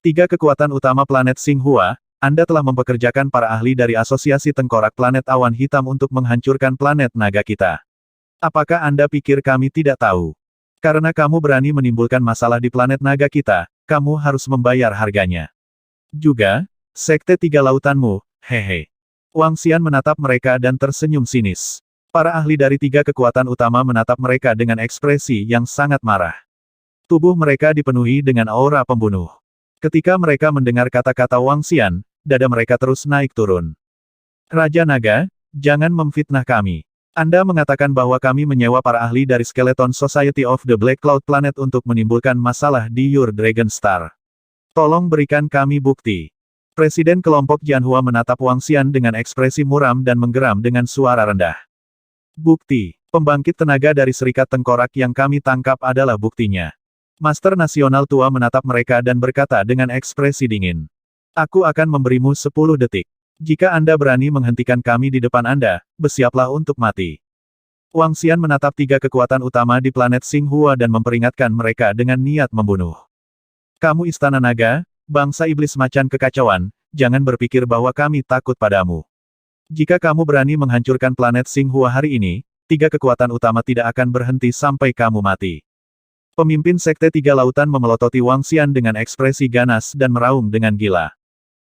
Tiga kekuatan utama planet Xinghua, Anda telah mempekerjakan para ahli dari Asosiasi Tengkorak Planet Awan Hitam untuk menghancurkan planet naga kita. Apakah Anda pikir kami tidak tahu? Karena kamu berani menimbulkan masalah di planet naga kita, kamu harus membayar harganya. Juga, Sekte Tiga Lautanmu, hehe. Wang Xian menatap mereka dan tersenyum sinis. Para ahli dari tiga kekuatan utama menatap mereka dengan ekspresi yang sangat marah. Tubuh mereka dipenuhi dengan aura pembunuh. Ketika mereka mendengar kata-kata Wang Xian, dada mereka terus naik turun. Raja Naga, jangan memfitnah kami. Anda mengatakan bahwa kami menyewa para ahli dari Skeleton Society of the Black Cloud Planet untuk menimbulkan masalah di Your Dragon Star. Tolong berikan kami bukti. Presiden kelompok Jianhua menatap Wang Xian dengan ekspresi muram dan menggeram dengan suara rendah. Bukti, pembangkit tenaga dari Serikat Tengkorak yang kami tangkap adalah buktinya. Master Nasional tua menatap mereka dan berkata dengan ekspresi dingin. Aku akan memberimu 10 detik. Jika Anda berani menghentikan kami di depan Anda, bersiaplah untuk mati. Wang Xian menatap tiga kekuatan utama di planet Xinghua dan memperingatkan mereka dengan niat membunuh. Kamu Istana Naga, bangsa iblis macan kekacauan, jangan berpikir bahwa kami takut padamu. Jika kamu berani menghancurkan planet Xinghua hari ini, tiga kekuatan utama tidak akan berhenti sampai kamu mati. Pemimpin Sekte Tiga Lautan memelototi Wang Xian dengan ekspresi ganas dan meraung dengan gila.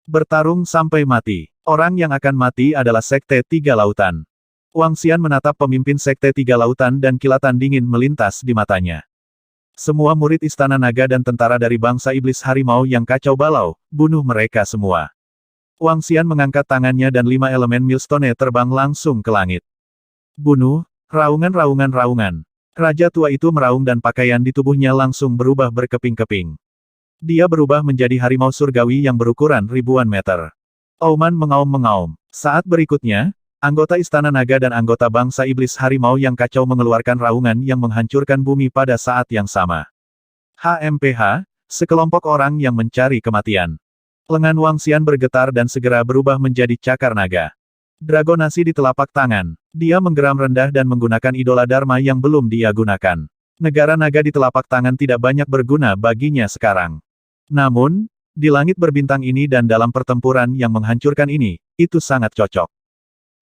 Bertarung sampai mati. Orang yang akan mati adalah Sekte Tiga Lautan. Wang Xian menatap pemimpin Sekte Tiga Lautan dan kilatan dingin melintas di matanya. Semua murid Istana Naga dan tentara dari bangsa iblis harimau yang kacau balau, bunuh mereka semua. Wang Xian mengangkat tangannya dan 5 elemen Millstone terbang langsung ke langit. Bunuh, raungan. Raja tua itu meraung dan pakaian di tubuhnya langsung berubah berkeping-keping. Dia berubah menjadi harimau surgawi yang berukuran ribuan meter. Auman mengaum-mengaum. Saat berikutnya, anggota Istana Naga dan anggota bangsa iblis harimau yang kacau mengeluarkan raungan yang menghancurkan bumi pada saat yang sama. HMPH, sekelompok orang yang mencari kematian. Lengan Wang Xian bergetar dan segera berubah menjadi cakar naga. Dragonasi di telapak tangan. Dia menggeram rendah dan menggunakan idola Dharma yang belum dia gunakan. Negara naga di telapak tangan tidak banyak berguna baginya sekarang. Namun, di langit berbintang ini dan dalam pertempuran yang menghancurkan ini, itu sangat cocok.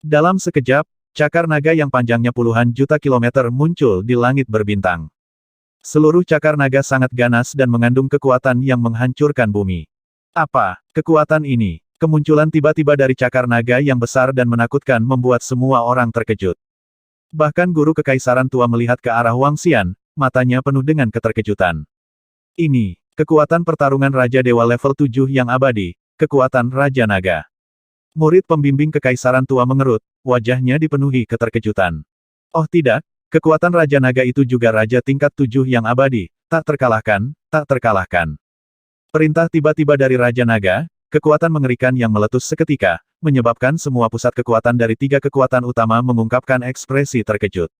Dalam sekejap, cakar naga yang panjangnya puluhan juta kilometer muncul di langit berbintang. Seluruh cakar naga sangat ganas dan mengandung kekuatan yang menghancurkan bumi. Apa kekuatan ini? Kemunculan tiba-tiba dari cakar naga yang besar dan menakutkan membuat semua orang terkejut. Bahkan guru kekaisaran tua melihat ke arah Wang Xian, matanya penuh dengan keterkejutan. Ini, kekuatan pertarungan Raja Dewa level 7 yang abadi, kekuatan Raja Naga. Murid pembimbing kekaisaran tua mengerut, wajahnya dipenuhi keterkejutan. Oh tidak, kekuatan Raja Naga itu juga Raja tingkat 7 yang abadi, tak terkalahkan, tak terkalahkan. Perintah tiba-tiba dari Raja Naga, kekuatan mengerikan yang meletus seketika, menyebabkan semua pusat kekuatan dari tiga kekuatan utama mengungkapkan ekspresi terkejut.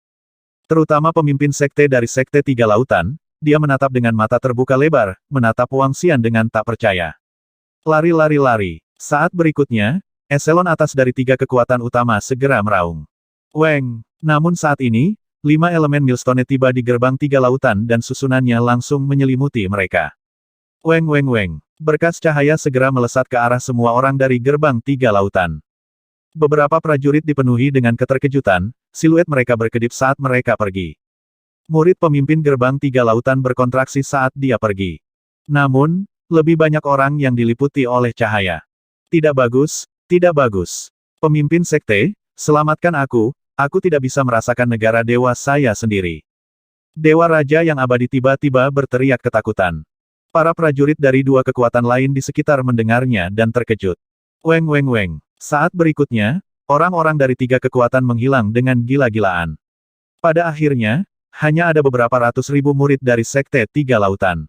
Terutama pemimpin sekte dari Sekte Tiga Lautan, dia menatap dengan mata terbuka lebar, menatap Wang Xian dengan tak percaya. Lari. Saat berikutnya, eselon atas dari tiga kekuatan utama segera meraung. Weng! Namun saat ini, 5 elemen Millstone tiba di gerbang Tiga Lautan dan susunannya langsung menyelimuti mereka. Weng. Berkas cahaya segera melesat ke arah semua orang dari gerbang Tiga Lautan. Beberapa prajurit dipenuhi dengan keterkejutan, siluet mereka berkedip saat mereka pergi. Murid pemimpin gerbang Tiga Lautan berkontraksi saat dia pergi. Namun, lebih banyak orang yang diliputi oleh cahaya. Tidak bagus. Pemimpin sekte, selamatkan aku tidak bisa merasakan negara dewa saya sendiri. Dewa Raja yang abadi tiba-tiba berteriak ketakutan. Para prajurit dari dua kekuatan lain di sekitar mendengarnya dan terkejut. Weng. Saat berikutnya, orang-orang dari tiga kekuatan menghilang dengan gila-gilaan. Pada akhirnya, hanya ada beberapa ratus ribu murid dari Sekte Tiga Lautan.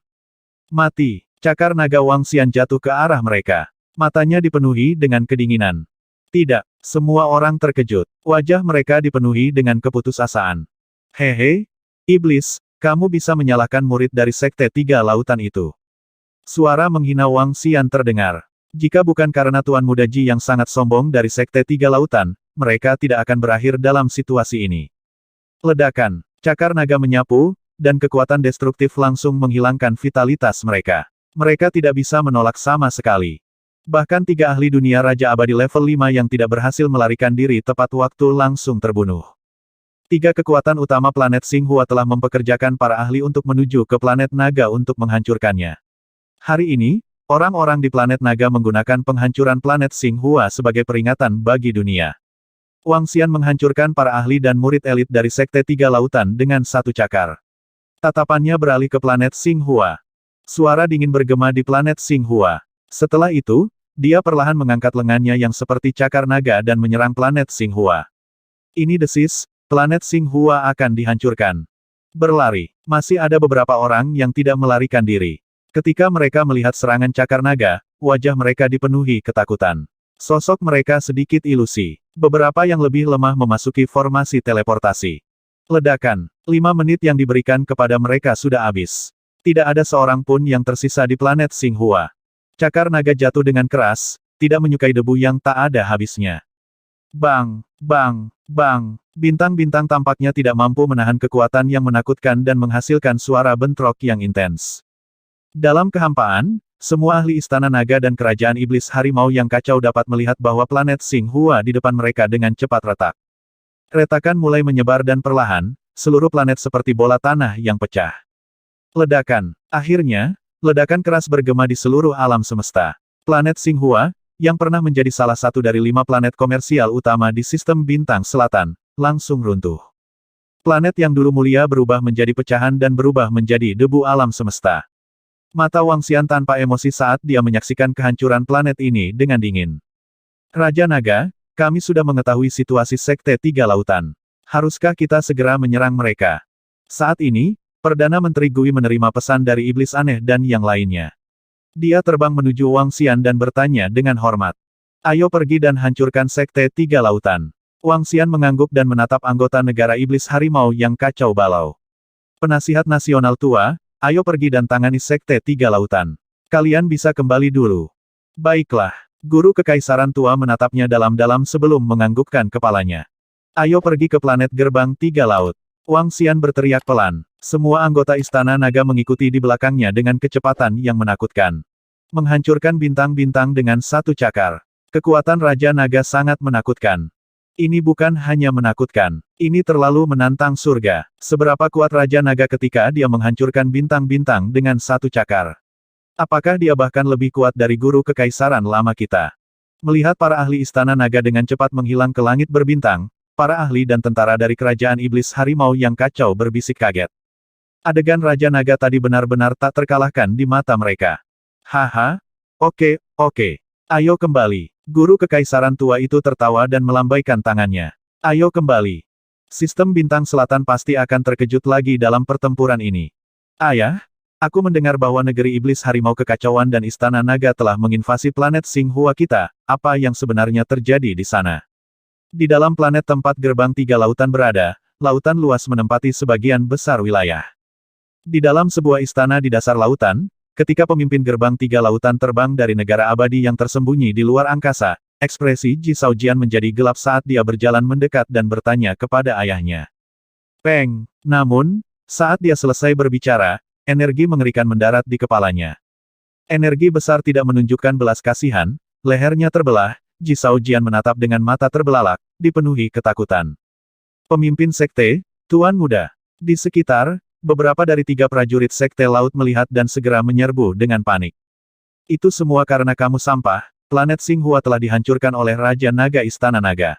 Mati. Cakar naga Wang Xian jatuh ke arah mereka. Matanya dipenuhi dengan kedinginan. Tidak, semua orang terkejut. Wajah mereka dipenuhi dengan keputusasaan. Hehe, iblis, kamu bisa menyalahkan murid dari Sekte Tiga Lautan itu. Suara menghina Wang Xian terdengar. Jika bukan karena Tuan Muda Ji yang sangat sombong dari Sekte Tiga Lautan, mereka tidak akan berakhir dalam situasi ini. Ledakan. Cakar naga menyapu, dan kekuatan destruktif langsung menghilangkan vitalitas mereka. Mereka tidak bisa menolak sama sekali. Bahkan 3 ahli dunia Raja Abadi level 5 yang tidak berhasil melarikan diri tepat waktu langsung terbunuh. 3 kekuatan utama planet Xinghua telah mempekerjakan para ahli untuk menuju ke planet naga untuk menghancurkannya. Hari ini, orang-orang di planet naga menggunakan penghancuran planet Xinghua sebagai peringatan bagi dunia. Wang Xian menghancurkan para ahli dan murid elit dari Sekte Tiga Lautan dengan satu cakar. Tatapannya beralih ke planet Xinghua. Suara dingin bergema di planet Xinghua. Setelah itu, dia perlahan mengangkat lengannya yang seperti cakar naga dan menyerang planet Xinghua. Ini desis, planet Xinghua akan dihancurkan. Berlari. Masih ada beberapa orang yang tidak melarikan diri. Ketika mereka melihat serangan cakar naga, wajah mereka dipenuhi ketakutan. Sosok mereka sedikit ilusi. Beberapa yang lebih lemah memasuki formasi teleportasi. Ledakan. 5 menit yang diberikan kepada mereka sudah habis. Tidak ada seorang pun yang tersisa di planet Xinghua. Cakar naga jatuh dengan keras, tidak menyukai debu yang tak ada habisnya. Bang, bang, bang. Bintang-bintang tampaknya tidak mampu menahan kekuatan yang menakutkan dan menghasilkan suara bentrok yang intens. Dalam kehampaan, semua ahli istana naga dan kerajaan iblis harimau yang kacau dapat melihat bahwa planet Xinghua di depan mereka dengan cepat retak. Retakan mulai menyebar dan perlahan, seluruh planet seperti bola tanah yang pecah. Ledakan. Akhirnya, ledakan keras bergema di seluruh alam semesta. Planet Xinghua, yang pernah menjadi salah satu dari 5 planet komersial utama di sistem bintang selatan, langsung runtuh. Planet yang dulu mulia berubah menjadi pecahan dan berubah menjadi debu alam semesta. Mata Wang Xian tanpa emosi saat dia menyaksikan kehancuran planet ini dengan dingin. Raja Naga, kami sudah mengetahui situasi Sekte Tiga Lautan. Haruskah kita segera menyerang mereka? Saat ini, Perdana Menteri Gui menerima pesan dari iblis aneh dan yang lainnya. Dia terbang menuju Wang Xian dan bertanya dengan hormat. Ayo pergi dan hancurkan Sekte Tiga Lautan. Wang Xian mengangguk dan menatap anggota negara iblis harimau yang kacau balau. Penasihat nasional tua, ayo pergi dan tangani Sekte Tiga Lautan. Kalian bisa kembali dulu. Baiklah. Guru Kekaisaran tua menatapnya dalam-dalam sebelum menganggukkan kepalanya. Ayo pergi ke planet gerbang Tiga Laut. Wang Xian berteriak pelan. Semua anggota Istana Naga mengikuti di belakangnya dengan kecepatan yang menakutkan. Menghancurkan bintang-bintang dengan satu cakar. Kekuatan Raja Naga sangat menakutkan. Ini bukan hanya menakutkan. Ini terlalu menantang surga. Seberapa kuat Raja Naga ketika dia menghancurkan bintang-bintang dengan satu cakar? Apakah dia bahkan lebih kuat dari Guru Kekaisaran lama kita? Melihat para ahli Istana Naga dengan cepat menghilang ke langit berbintang, para ahli dan tentara dari kerajaan iblis harimau yang kacau berbisik kaget. Adegan Raja Naga tadi benar-benar tak terkalahkan di mata mereka. Haha, oke. Ayo kembali. Guru Kekaisaran tua itu tertawa dan melambaikan tangannya. Ayo kembali. Sistem bintang selatan pasti akan terkejut lagi dalam pertempuran ini. Ayah, aku mendengar bahwa negeri iblis harimau kekacauan dan Istana Naga telah menginvasi planet Xinghua kita. Apa yang sebenarnya terjadi di sana? Di dalam planet tempat gerbang Tiga Lautan berada, lautan luas menempati sebagian besar wilayah. Di dalam sebuah istana di dasar lautan, ketika pemimpin gerbang Tiga Lautan terbang dari negara abadi yang tersembunyi di luar angkasa, ekspresi Ji Shaojian menjadi gelap saat dia berjalan mendekat dan bertanya kepada ayahnya. Peng, namun, saat dia selesai berbicara, energi mengerikan mendarat di kepalanya. Energi besar tidak menunjukkan belas kasihan, lehernya terbelah, Ji Shaojian menatap dengan mata terbelalak, dipenuhi ketakutan. Pemimpin sekte, Tuan Muda. Di sekitar, beberapa dari 3 prajurit Sekte Laut melihat dan segera menyerbu dengan panik. Itu semua karena kamu sampah, planet Xinghua telah dihancurkan oleh Raja Naga Istana Naga.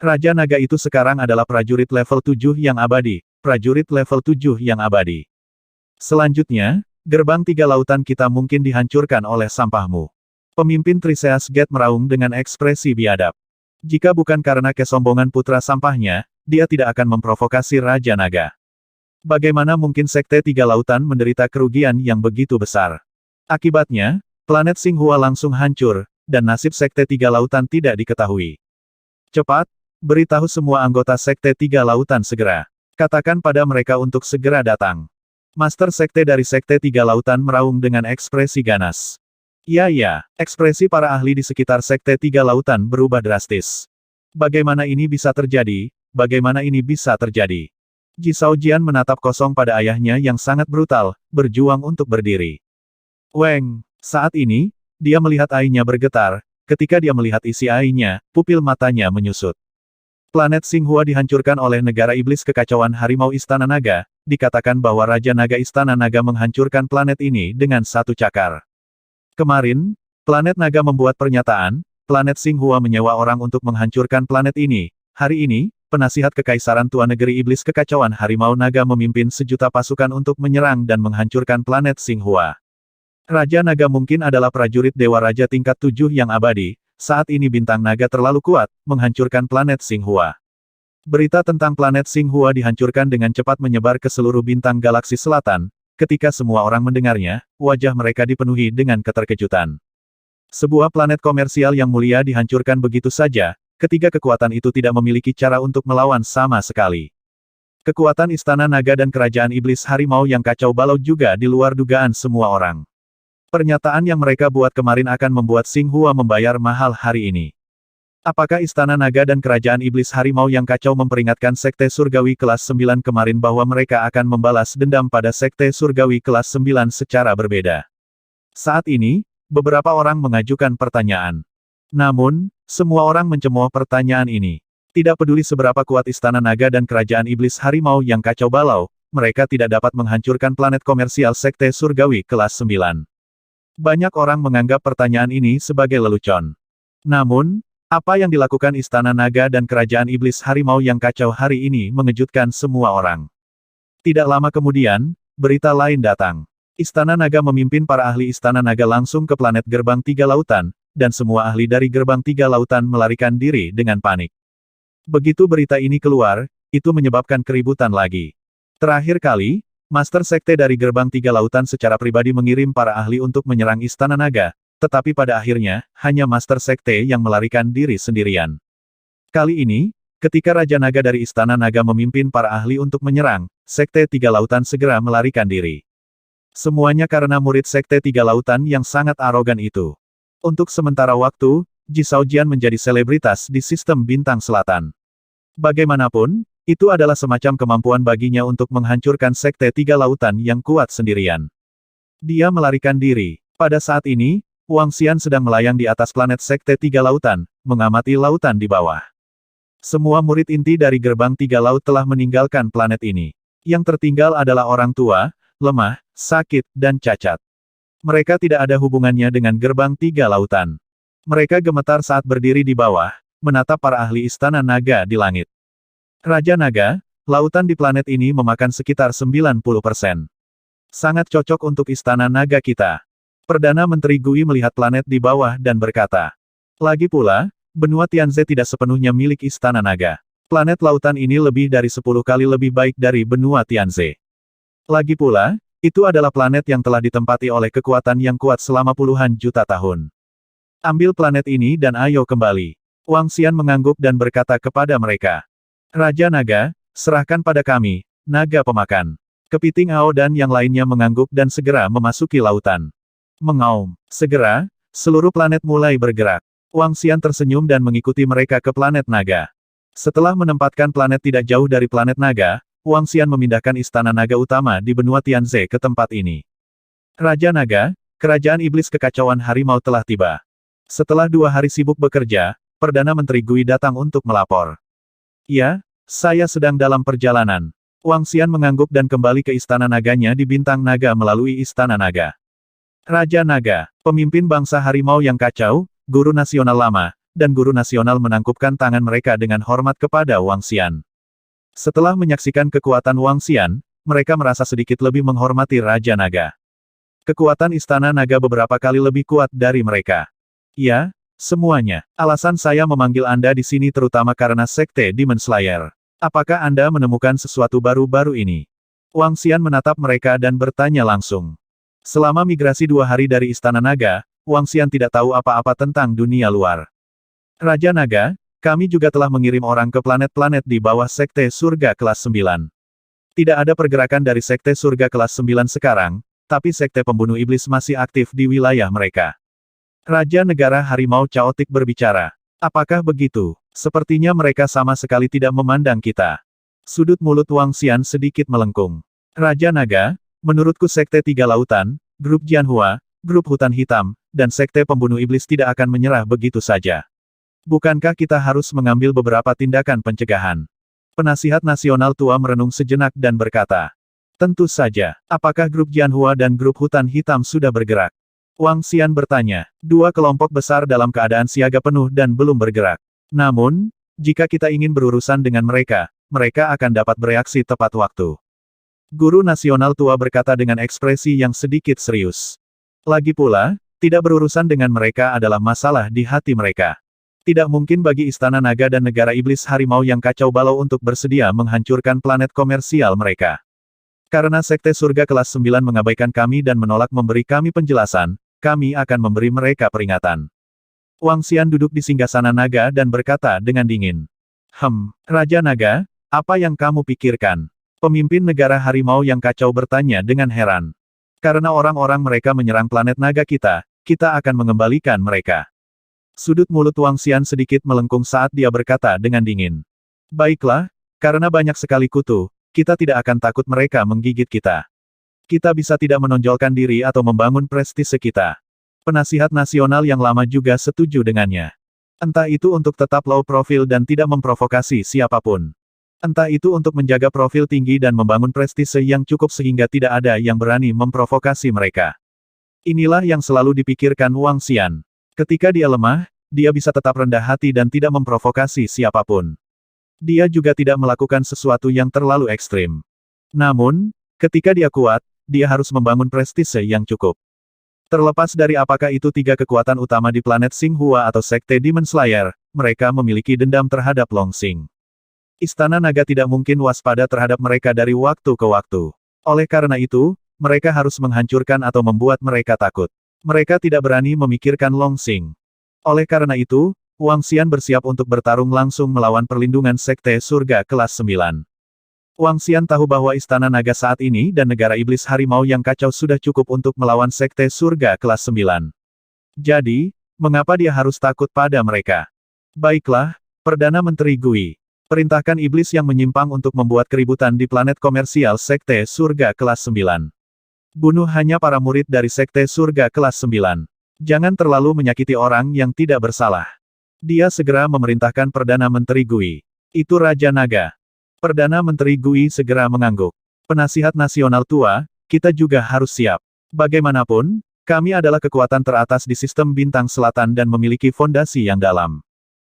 Raja Naga itu sekarang adalah prajurit level 7 yang abadi, prajurit level 7 yang abadi. Selanjutnya, gerbang Tiga Lautan kita mungkin dihancurkan oleh sampahmu. Pemimpin Triseas Gate meraung dengan ekspresi biadab. Jika bukan karena kesombongan putra sampahnya, dia tidak akan memprovokasi Raja Naga. Bagaimana mungkin Sekte Tiga Lautan menderita kerugian yang begitu besar? Akibatnya, planet Xinghua langsung hancur, dan nasib Sekte Tiga Lautan tidak diketahui. Cepat, beritahu semua anggota Sekte Tiga Lautan segera. Katakan pada mereka untuk segera datang. Master Sekte dari Sekte Tiga Lautan meraung dengan ekspresi ganas. Ya, ekspresi para ahli di sekitar Sekte Tiga Lautan berubah drastis. Bagaimana ini bisa terjadi? Bagaimana ini bisa terjadi? Ji Shaojian menatap kosong pada ayahnya yang sangat brutal, berjuang untuk berdiri. Weng, saat ini, dia melihat ainya bergetar, ketika dia melihat isi ainya, pupil matanya menyusut. Planet Xinghua dihancurkan oleh negara iblis kekacauan harimau Istana Naga, dikatakan bahwa Raja Naga Istana Naga menghancurkan planet ini dengan satu cakar. Kemarin, planet Naga membuat pernyataan, planet Xinghua menyewa orang untuk menghancurkan planet ini. Hari ini, penasihat Kekaisaran Tua Negeri Iblis Kekacauan Harimau Naga memimpin sejuta pasukan untuk menyerang dan menghancurkan planet Xinghua. Raja Naga mungkin adalah prajurit Dewa Raja tingkat 7 yang abadi. Saat ini bintang naga terlalu kuat, menghancurkan planet Xinghua. Berita tentang planet Xinghua dihancurkan dengan cepat menyebar ke seluruh bintang galaksi selatan. Ketika semua orang mendengarnya, wajah mereka dipenuhi dengan keterkejutan. Sebuah planet komersial yang mulia dihancurkan begitu saja, ketiga kekuatan itu tidak memiliki cara untuk melawan sama sekali. Kekuatan Istana Naga dan Kerajaan Iblis Harimau yang kacau balau juga di luar dugaan semua orang. Pernyataan yang mereka buat kemarin akan membuat Xinghua membayar mahal hari ini. Apakah Istana Naga dan Kerajaan Iblis Harimau yang kacau memperingatkan Sekte Surgawi kelas 9 kemarin bahwa mereka akan membalas dendam pada Sekte Surgawi kelas 9 secara berbeda? Saat ini, beberapa orang mengajukan pertanyaan. Namun, semua orang mencemooh pertanyaan ini. Tidak peduli seberapa kuat Istana Naga dan Kerajaan Iblis Harimau yang kacau balau, mereka tidak dapat menghancurkan planet komersial Sekte Surgawi kelas 9. Banyak orang menganggap pertanyaan ini sebagai lelucon. Namun, apa yang dilakukan Istana Naga dan Kerajaan Iblis Harimau yang kacau hari ini mengejutkan semua orang. Tidak lama kemudian, berita lain datang. Istana Naga memimpin para ahli Istana Naga langsung ke planet Gerbang Tiga Lautan, dan semua ahli dari Gerbang Tiga Lautan melarikan diri dengan panik. Begitu berita ini keluar, itu menyebabkan keributan lagi. Terakhir kali, Master Sekte dari Gerbang Tiga Lautan secara pribadi mengirim para ahli untuk menyerang Istana Naga, tetapi pada akhirnya, hanya Master Sekte yang melarikan diri sendirian. Kali ini, ketika Raja Naga dari Istana Naga memimpin para ahli untuk menyerang, Sekte Tiga Lautan segera melarikan diri. Semuanya karena murid Sekte Tiga Lautan yang sangat arogan itu. Untuk sementara waktu, Ji Shaojian menjadi selebritas di sistem bintang selatan. Bagaimanapun, itu adalah semacam kemampuan baginya untuk menghancurkan Sekte Tiga Lautan yang kuat sendirian. Dia melarikan diri. Pada saat ini, Wang Xian sedang melayang di atas planet Sekte Tiga Lautan, mengamati lautan di bawah. Semua murid inti dari Gerbang Tiga Laut telah meninggalkan planet ini. Yang tertinggal adalah orang tua, lemah, sakit, dan cacat. Mereka tidak ada hubungannya dengan Gerbang Tiga Lautan. Mereka gemetar saat berdiri di bawah, menatap para ahli Istana Naga di langit. Raja Naga, lautan di planet ini memakan sekitar 90%. Sangat cocok untuk Istana Naga kita. Perdana Menteri Gui melihat planet di bawah dan berkata. Lagi pula, benua Tianze tidak sepenuhnya milik Istana Naga. Planet lautan ini lebih dari 10 kali lebih baik dari benua Tianze. Lagi pula, itu adalah planet yang telah ditempati oleh kekuatan yang kuat selama puluhan juta tahun. Ambil planet ini dan ayo kembali. Wang Xian mengangguk dan berkata kepada mereka. Raja Naga, serahkan pada kami, naga pemakan. Kepiting Hao dan yang lainnya mengangguk dan segera memasuki lautan. Mengaum. Segera, seluruh planet mulai bergerak. Wang Xian tersenyum dan mengikuti mereka ke planet naga. Setelah menempatkan planet tidak jauh dari planet naga, Wang Xian memindahkan Istana Naga utama di benua Tianze ke tempat ini. Raja Naga, Kerajaan Iblis Kekacauan Harimau telah tiba. Setelah 2 hari sibuk bekerja, Perdana Menteri Gui datang untuk melapor. Ya, saya sedang dalam perjalanan. Wang Xian mengangguk dan kembali ke Istana Naganya di Bintang Naga melalui Istana Naga. Raja Naga, pemimpin bangsa harimau yang kacau, guru nasional lama, dan guru nasional menangkupkan tangan mereka dengan hormat kepada Wang Xian. Setelah menyaksikan kekuatan Wang Xian, mereka merasa sedikit lebih menghormati Raja Naga. Kekuatan Istana Naga beberapa kali lebih kuat dari mereka. Ya, semuanya. Alasan saya memanggil Anda di sini terutama karena Sekte Demon Slayer. Apakah Anda menemukan sesuatu baru-baru ini? Wang Xian menatap mereka dan bertanya langsung. Selama migrasi 2 hari dari Istana Naga, Wang Xian tidak tahu apa-apa tentang dunia luar. Raja Naga, kami juga telah mengirim orang ke planet-planet di bawah Sekte Surga kelas 9. Tidak ada pergerakan dari Sekte Surga kelas 9 sekarang, tapi Sekte Pembunuh Iblis masih aktif di wilayah mereka. Raja Negara Harimau Chaotic berbicara. Apakah begitu? Sepertinya mereka sama sekali tidak memandang kita. Sudut mulut Wang Xian sedikit melengkung. Raja Naga, menurutku Sekte Tiga Lautan, Grup Jianhua, grup hutan hitam, dan sekte pembunuh iblis tidak akan menyerah begitu saja. Bukankah kita harus mengambil beberapa tindakan pencegahan? Penasihat nasional tua merenung sejenak dan berkata, tentu saja, apakah grup Jianhua dan grup hutan hitam sudah bergerak? Wang Xian bertanya, dua kelompok besar dalam keadaan siaga penuh dan belum bergerak. Namun, jika kita ingin berurusan dengan mereka, mereka akan dapat bereaksi tepat waktu. Guru nasional tua berkata dengan ekspresi yang sedikit serius. Lagi pula, tidak berurusan dengan mereka adalah masalah di hati mereka. Tidak mungkin bagi Istana Naga dan Negara Iblis Harimau yang kacau balau untuk bersedia menghancurkan planet komersial mereka. Karena Sekte Surga kelas 9 mengabaikan kami dan menolak memberi kami penjelasan, kami akan memberi mereka peringatan. Wang Xian duduk di singgasana naga dan berkata dengan dingin. Raja Naga, apa yang kamu pikirkan? Pemimpin negara harimau yang kacau bertanya dengan heran. Karena orang-orang mereka menyerang planet naga kita akan mengembalikan mereka. Sudut mulut Wang Xian sedikit melengkung saat dia berkata dengan dingin. Baiklah, karena banyak sekali kutu, kita tidak akan takut mereka menggigit kita. Kita bisa tidak menonjolkan diri atau membangun prestise kita. Penasihat nasional yang lama juga setuju dengannya. Entah itu untuk tetap low profil dan tidak memprovokasi siapapun. Entah itu untuk menjaga profil tinggi dan membangun prestise yang cukup sehingga tidak ada yang berani memprovokasi mereka. Inilah yang selalu dipikirkan Wang Xian. Ketika dia lemah, dia bisa tetap rendah hati dan tidak memprovokasi siapapun. Dia juga tidak melakukan sesuatu yang terlalu ekstrim. Namun, ketika dia kuat, dia harus membangun prestise yang cukup. Terlepas dari apakah itu tiga kekuatan utama di planet Xinghua atau Sekte Demon Slayer, mereka memiliki dendam terhadap Longsing. Istana Naga tidak mungkin waspada terhadap mereka dari waktu ke waktu. Oleh karena itu, mereka harus menghancurkan atau membuat mereka takut. Mereka tidak berani memikirkan Longsing. Oleh karena itu, Wang Xian bersiap untuk bertarung langsung melawan perlindungan Sekte Surga kelas 9. Wang Xian tahu bahwa Istana Naga saat ini dan Negara Iblis Harimau yang kacau sudah cukup untuk melawan Sekte Surga kelas 9. Jadi, mengapa dia harus takut pada mereka? Baiklah, Perdana Menteri Gui. Perintahkan iblis yang menyimpang untuk membuat keributan di planet komersial Sekte Surga kelas 9. Bunuh hanya para murid dari Sekte Surga kelas 9. Jangan terlalu menyakiti orang yang tidak bersalah. Dia segera memerintahkan Perdana Menteri Gui. Itu Raja Naga. Perdana Menteri Gui segera mengangguk. Penasihat nasional tua, kita juga harus siap. Bagaimanapun, kami adalah kekuatan teratas di sistem bintang selatan dan memiliki fondasi yang dalam.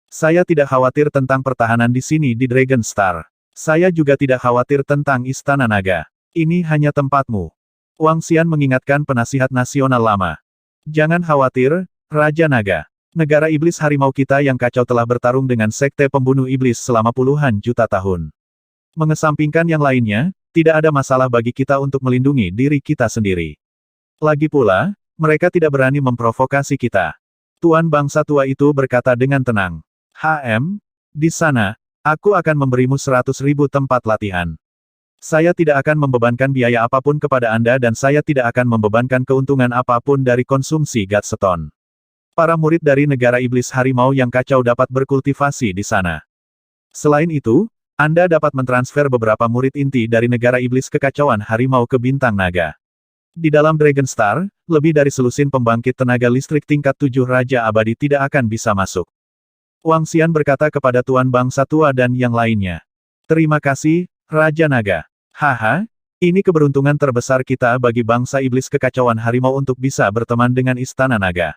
Saya tidak khawatir tentang pertahanan di sini di Dragon Star. Saya juga tidak khawatir tentang Istana Naga. Ini hanya tempatmu. Wang Xian mengingatkan penasihat nasional lama. Jangan khawatir, Raja Naga. Negara Iblis Harimau kita yang kacau telah bertarung dengan Sekte Pembunuh Iblis selama puluhan juta tahun. Mengesampingkan yang lainnya, tidak ada masalah bagi kita untuk melindungi diri kita sendiri. Lagi pula, mereka tidak berani memprovokasi kita. Tuan bangsa tua itu berkata dengan tenang. Di sana, aku akan memberimu 100.000 tempat latihan. Saya tidak akan membebankan biaya apapun kepada Anda dan saya tidak akan membebankan keuntungan apapun dari konsumsi Godstone. Para murid dari Negara Iblis Harimau yang kacau dapat berkultivasi di sana. Selain itu, Anda dapat mentransfer beberapa murid inti dari Negara Iblis Kekacauan Harimau ke Bintang Naga. Di dalam Dragon Star, lebih dari selusin pembangkit tenaga listrik tingkat 7 Raja Abadi tidak akan bisa masuk. Wang Xian berkata kepada Tuan Bangsa Tua dan yang lainnya. Terima kasih, Raja Naga. Ini keberuntungan terbesar kita bagi bangsa Iblis Kekacauan Harimau untuk bisa berteman dengan Istana Naga.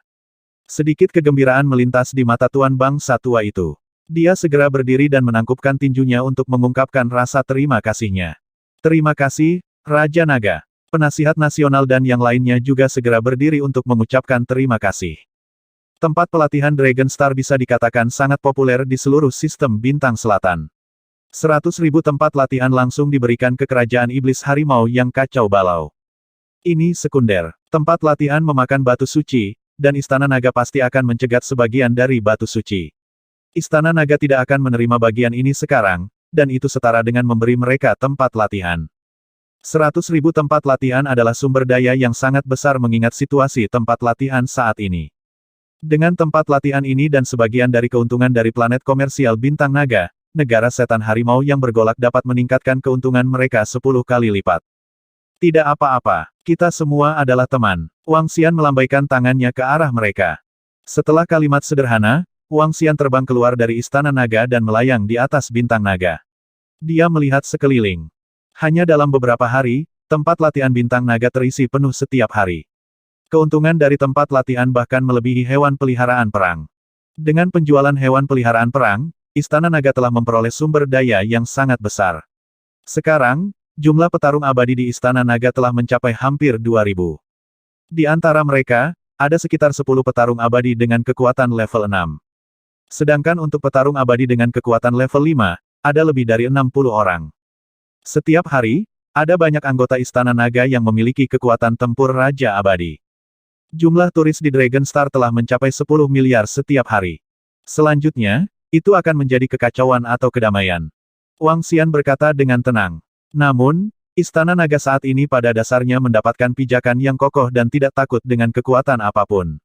Sedikit kegembiraan melintas di mata Tuan Bangsa Tua itu. Dia segera berdiri dan menangkupkan tinjunya untuk mengungkapkan rasa terima kasihnya. Terima kasih, Raja Naga. Penasihat nasional dan yang lainnya juga segera berdiri untuk mengucapkan terima kasih. Tempat pelatihan Dragon Star bisa dikatakan sangat populer di seluruh sistem bintang selatan. 100.000 tempat latihan langsung diberikan ke Kerajaan Iblis Harimau yang kacau balau. Ini sekunder. Tempat latihan memakan batu suci, dan Istana Naga pasti akan mencegat sebagian dari batu suci. Istana Naga tidak akan menerima bagian ini sekarang, dan itu setara dengan memberi mereka tempat latihan. 100.000 tempat latihan adalah sumber daya yang sangat besar mengingat situasi tempat latihan saat ini. Dengan tempat latihan ini dan sebagian dari keuntungan dari planet komersial Bintang Naga, negara setan harimau yang bergolak dapat meningkatkan keuntungan mereka 10 kali lipat. Tidak apa-apa, kita semua adalah teman. Wang Xian melambaikan tangannya ke arah mereka. Setelah kalimat sederhana, Wang Xian terbang keluar dari Istana Naga dan melayang di atas bintang naga. Dia melihat sekeliling. Hanya dalam beberapa hari, tempat latihan bintang naga terisi penuh setiap hari. Keuntungan dari tempat latihan bahkan melebihi hewan peliharaan perang. Dengan penjualan hewan peliharaan perang, Istana Naga telah memperoleh sumber daya yang sangat besar. Sekarang, jumlah petarung abadi di Istana Naga telah mencapai hampir 2.000. Di antara mereka, ada sekitar 10 petarung abadi dengan kekuatan level 6. Sedangkan untuk petarung abadi dengan kekuatan level 5, ada lebih dari 60 orang. Setiap hari, ada banyak anggota Istana Naga yang memiliki kekuatan tempur Raja Abadi. Jumlah turis di Dragon Star telah mencapai 10 miliar setiap hari. Selanjutnya, itu akan menjadi kekacauan atau kedamaian. Wang Xian berkata dengan tenang. Namun, Istana Naga saat ini pada dasarnya mendapatkan pijakan yang kokoh dan tidak takut dengan kekuatan apapun.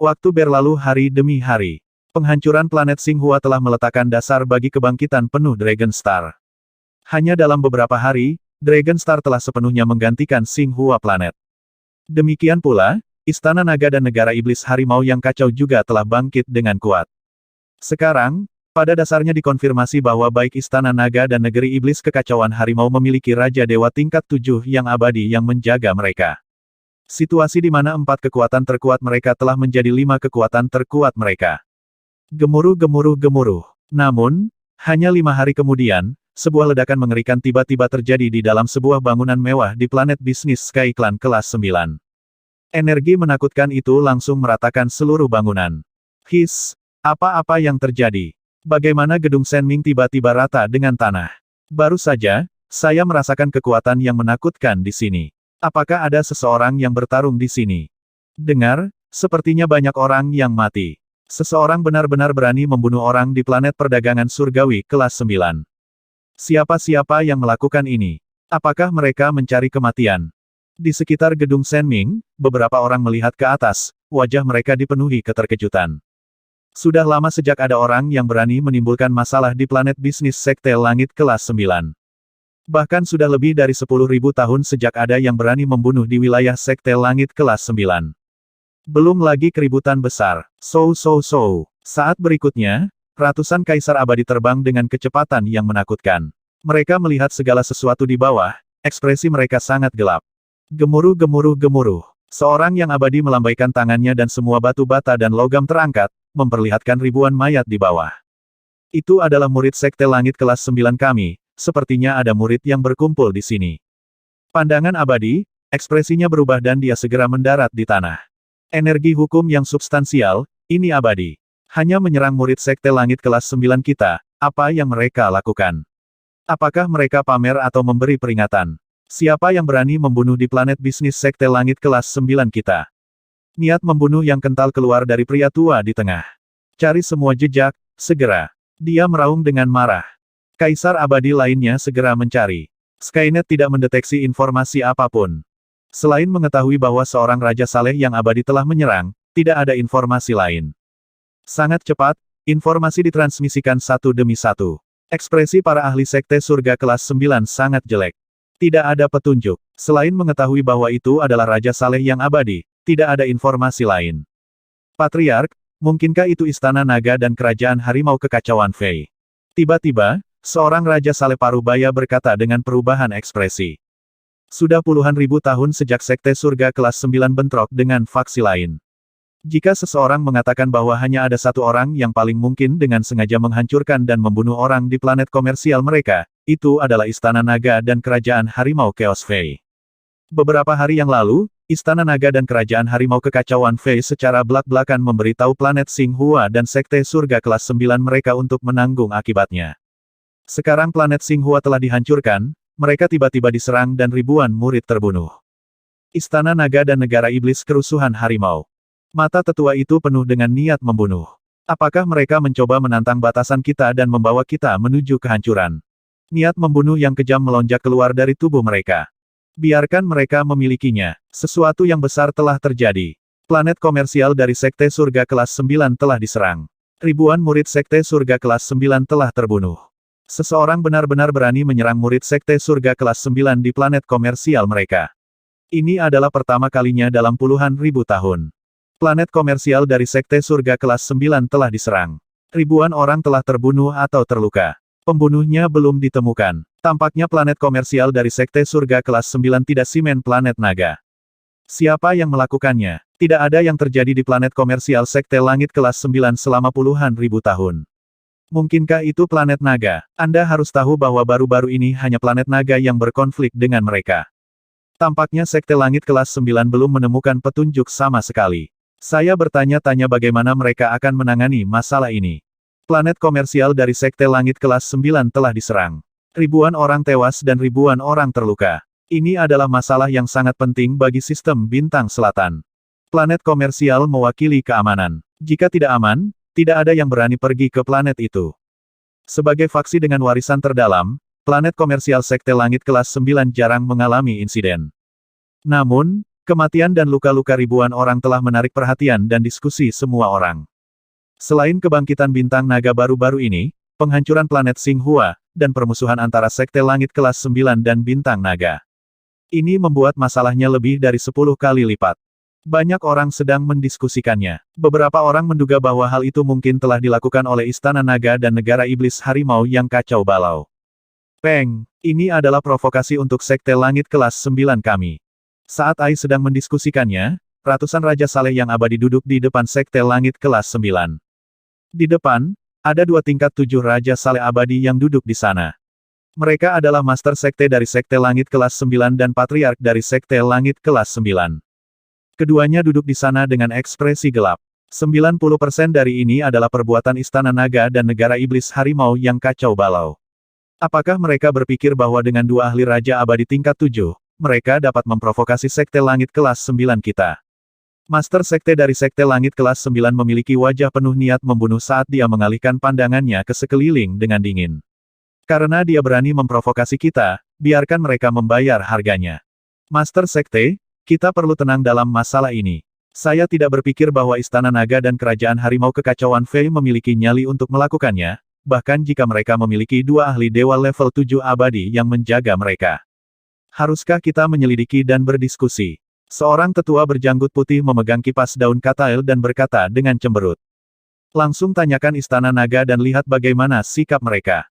Waktu berlalu hari demi hari. Penghancuran planet Xinghua telah meletakkan dasar bagi kebangkitan penuh Dragon Star. Hanya dalam beberapa hari, Dragon Star telah sepenuhnya menggantikan Xinghua Planet. Demikian pula, Istana Naga dan Negara Iblis Harimau yang kacau juga telah bangkit dengan kuat. Sekarang, pada dasarnya dikonfirmasi bahwa baik Istana Naga dan Negeri Iblis Kekacauan Harimau memiliki Raja Dewa tingkat 7 yang abadi yang menjaga mereka. Situasi di mana 4 kekuatan terkuat mereka telah menjadi 5 kekuatan terkuat mereka. Gemuruh. Namun, hanya 5 hari kemudian, sebuah ledakan mengerikan tiba-tiba terjadi di dalam sebuah bangunan mewah di planet bisnis Sky Clan kelas 9. Energi menakutkan itu langsung meratakan seluruh bangunan. Apa-apa yang terjadi? Bagaimana gedung Senming tiba-tiba rata dengan tanah? Baru saja, saya merasakan kekuatan yang menakutkan di sini. Apakah ada seseorang yang bertarung di sini? Dengar, sepertinya banyak orang yang mati. Seseorang benar-benar berani membunuh orang di planet perdagangan surgawi kelas 9. Siapa-siapa yang melakukan ini? Apakah mereka mencari kematian? Di sekitar gedung Senming, beberapa orang melihat ke atas, wajah mereka dipenuhi keterkejutan. Sudah lama sejak ada orang yang berani menimbulkan masalah di planet bisnis Sekte Langit kelas 9. Bahkan sudah lebih dari 10.000 tahun sejak ada yang berani membunuh di wilayah Sekte Langit kelas 9. Belum lagi keributan besar. Saat berikutnya, ratusan kaisar abadi terbang dengan kecepatan yang menakutkan. Mereka melihat segala sesuatu di bawah, ekspresi mereka sangat gelap. Gemuruh. Seorang yang abadi melambaikan tangannya dan semua batu bata dan logam terangkat, memperlihatkan ribuan mayat di bawah. Itu adalah murid Sekte Langit kelas 9 kami, sepertinya ada murid yang berkumpul di sini. Pandangan abadi, ekspresinya berubah dan dia segera mendarat di tanah. Energi hukum yang substansial, ini abadi. Hanya menyerang murid Sekte Langit kelas 9 kita, apa yang mereka lakukan? Apakah mereka pamer atau memberi peringatan? Siapa yang berani membunuh di planet bisnis Sekte Langit kelas 9 kita? Niat membunuh yang kental keluar dari pria tua di tengah. Cari semua jejak, segera. Dia meraung dengan marah. Kaisar abadi lainnya segera mencari. Skynet tidak mendeteksi informasi apapun. Selain mengetahui bahwa seorang Raja Saleh yang abadi telah menyerang, tidak ada informasi lain. Sangat cepat, informasi ditransmisikan satu demi satu. Ekspresi para ahli Sekte Surga kelas 9 sangat jelek. Tidak ada petunjuk. Selain mengetahui bahwa itu adalah Raja Saleh yang abadi, tidak ada informasi lain. Patriark, mungkinkah itu Istana Naga dan Kerajaan Harimau Kekacauan Fei? Tiba-tiba, seorang Raja Saleh Parubaya berkata dengan perubahan ekspresi. Sudah puluhan ribu tahun sejak Sekte Surga kelas 9 bentrok dengan faksi lain. Jika seseorang mengatakan bahwa hanya ada satu orang yang paling mungkin dengan sengaja menghancurkan dan membunuh orang di planet komersial mereka, itu adalah Istana Naga dan Kerajaan Harimau Chaos Fei. Beberapa hari yang lalu, Istana Naga dan Kerajaan Harimau Kekacauan Fei secara belak-belakan memberitahu planet Xinghua dan Sekte Surga kelas 9 mereka untuk menanggung akibatnya. Sekarang planet Xinghua telah dihancurkan, mereka tiba-tiba diserang dan ribuan murid terbunuh. Istana Naga dan Negara Iblis Kerusuhan Harimau. Mata tetua itu penuh dengan niat membunuh. Apakah mereka mencoba menantang batasan kita dan membawa kita menuju kehancuran? Niat membunuh yang kejam melonjak keluar dari tubuh mereka. Biarkan mereka memilikinya. Sesuatu yang besar telah terjadi. Planet komersial dari Sekte Surga kelas 9 telah diserang. Ribuan murid Sekte Surga kelas 9 telah terbunuh. Seseorang benar-benar berani menyerang murid Sekte Surga kelas 9 di planet komersial mereka. Ini adalah pertama kalinya dalam puluhan ribu tahun. Planet komersial dari Sekte Surga kelas 9 telah diserang. Ribuan orang telah terbunuh atau terluka. Pembunuhnya belum ditemukan. Tampaknya planet komersial dari Sekte Surga kelas 9 tidak simen planet naga. Siapa yang melakukannya? Tidak ada yang terjadi di planet komersial Sekte Langit kelas 9 selama puluhan ribu tahun. Mungkinkah itu planet naga? Anda harus tahu bahwa baru-baru ini hanya planet naga yang berkonflik dengan mereka. Tampaknya Sekte Langit kelas 9 belum menemukan petunjuk sama sekali. Saya bertanya-tanya bagaimana mereka akan menangani masalah ini. Planet komersial dari Sekte Langit kelas 9 telah diserang. Ribuan orang tewas dan ribuan orang terluka. Ini adalah masalah yang sangat penting bagi sistem bintang selatan. Planet komersial mewakili keamanan. Jika tidak aman, tidak ada yang berani pergi ke planet itu. Sebagai faksi dengan warisan terdalam, planet komersial Sekte Langit kelas 9 jarang mengalami insiden. Namun, kematian dan luka-luka ribuan orang telah menarik perhatian dan diskusi semua orang. Selain kebangkitan bintang naga baru-baru ini, penghancuran planet Xinghua, dan permusuhan antara Sekte Langit kelas 9 dan bintang naga. Ini membuat masalahnya lebih dari 10 kali lipat. Banyak orang sedang mendiskusikannya. Beberapa orang menduga bahwa hal itu mungkin telah dilakukan oleh Istana Naga dan Negara Iblis Harimau yang kacau balau. Peng, ini adalah provokasi untuk Sekte Langit kelas 9 kami. Saat Ai sedang mendiskusikannya, ratusan Raja Saleh yang abadi duduk di depan Sekte Langit kelas 9. Di depan, ada 2 tingkat 7 Raja Saleh abadi yang duduk di sana. Mereka adalah Master Sekte dari Sekte Langit kelas 9 dan Patriark dari Sekte Langit kelas 9. Keduanya duduk di sana dengan ekspresi gelap. 90% dari ini adalah perbuatan Istana Naga dan Negara Iblis Harimau yang kacau balau. Apakah mereka berpikir bahwa dengan 2 ahli Raja abadi tingkat 7, mereka dapat memprovokasi Sekte Langit kelas 9 kita? Master Sekte dari Sekte Langit kelas 9 memiliki wajah penuh niat membunuh saat dia mengalihkan pandangannya ke sekeliling dengan dingin. Karena dia berani memprovokasi kita, biarkan mereka membayar harganya. Master Sekte, kita perlu tenang dalam masalah ini. Saya tidak berpikir bahwa Istana Naga dan Kerajaan Harimau Kekacauan Fei memiliki nyali untuk melakukannya, bahkan jika mereka memiliki 2 ahli dewa level 7 abadi yang menjaga mereka. Haruskah kita menyelidiki dan berdiskusi? Seorang tetua berjanggut putih memegang kipas daun katail dan berkata dengan cemberut. Langsung tanyakan Istana Naga dan lihat bagaimana sikap mereka.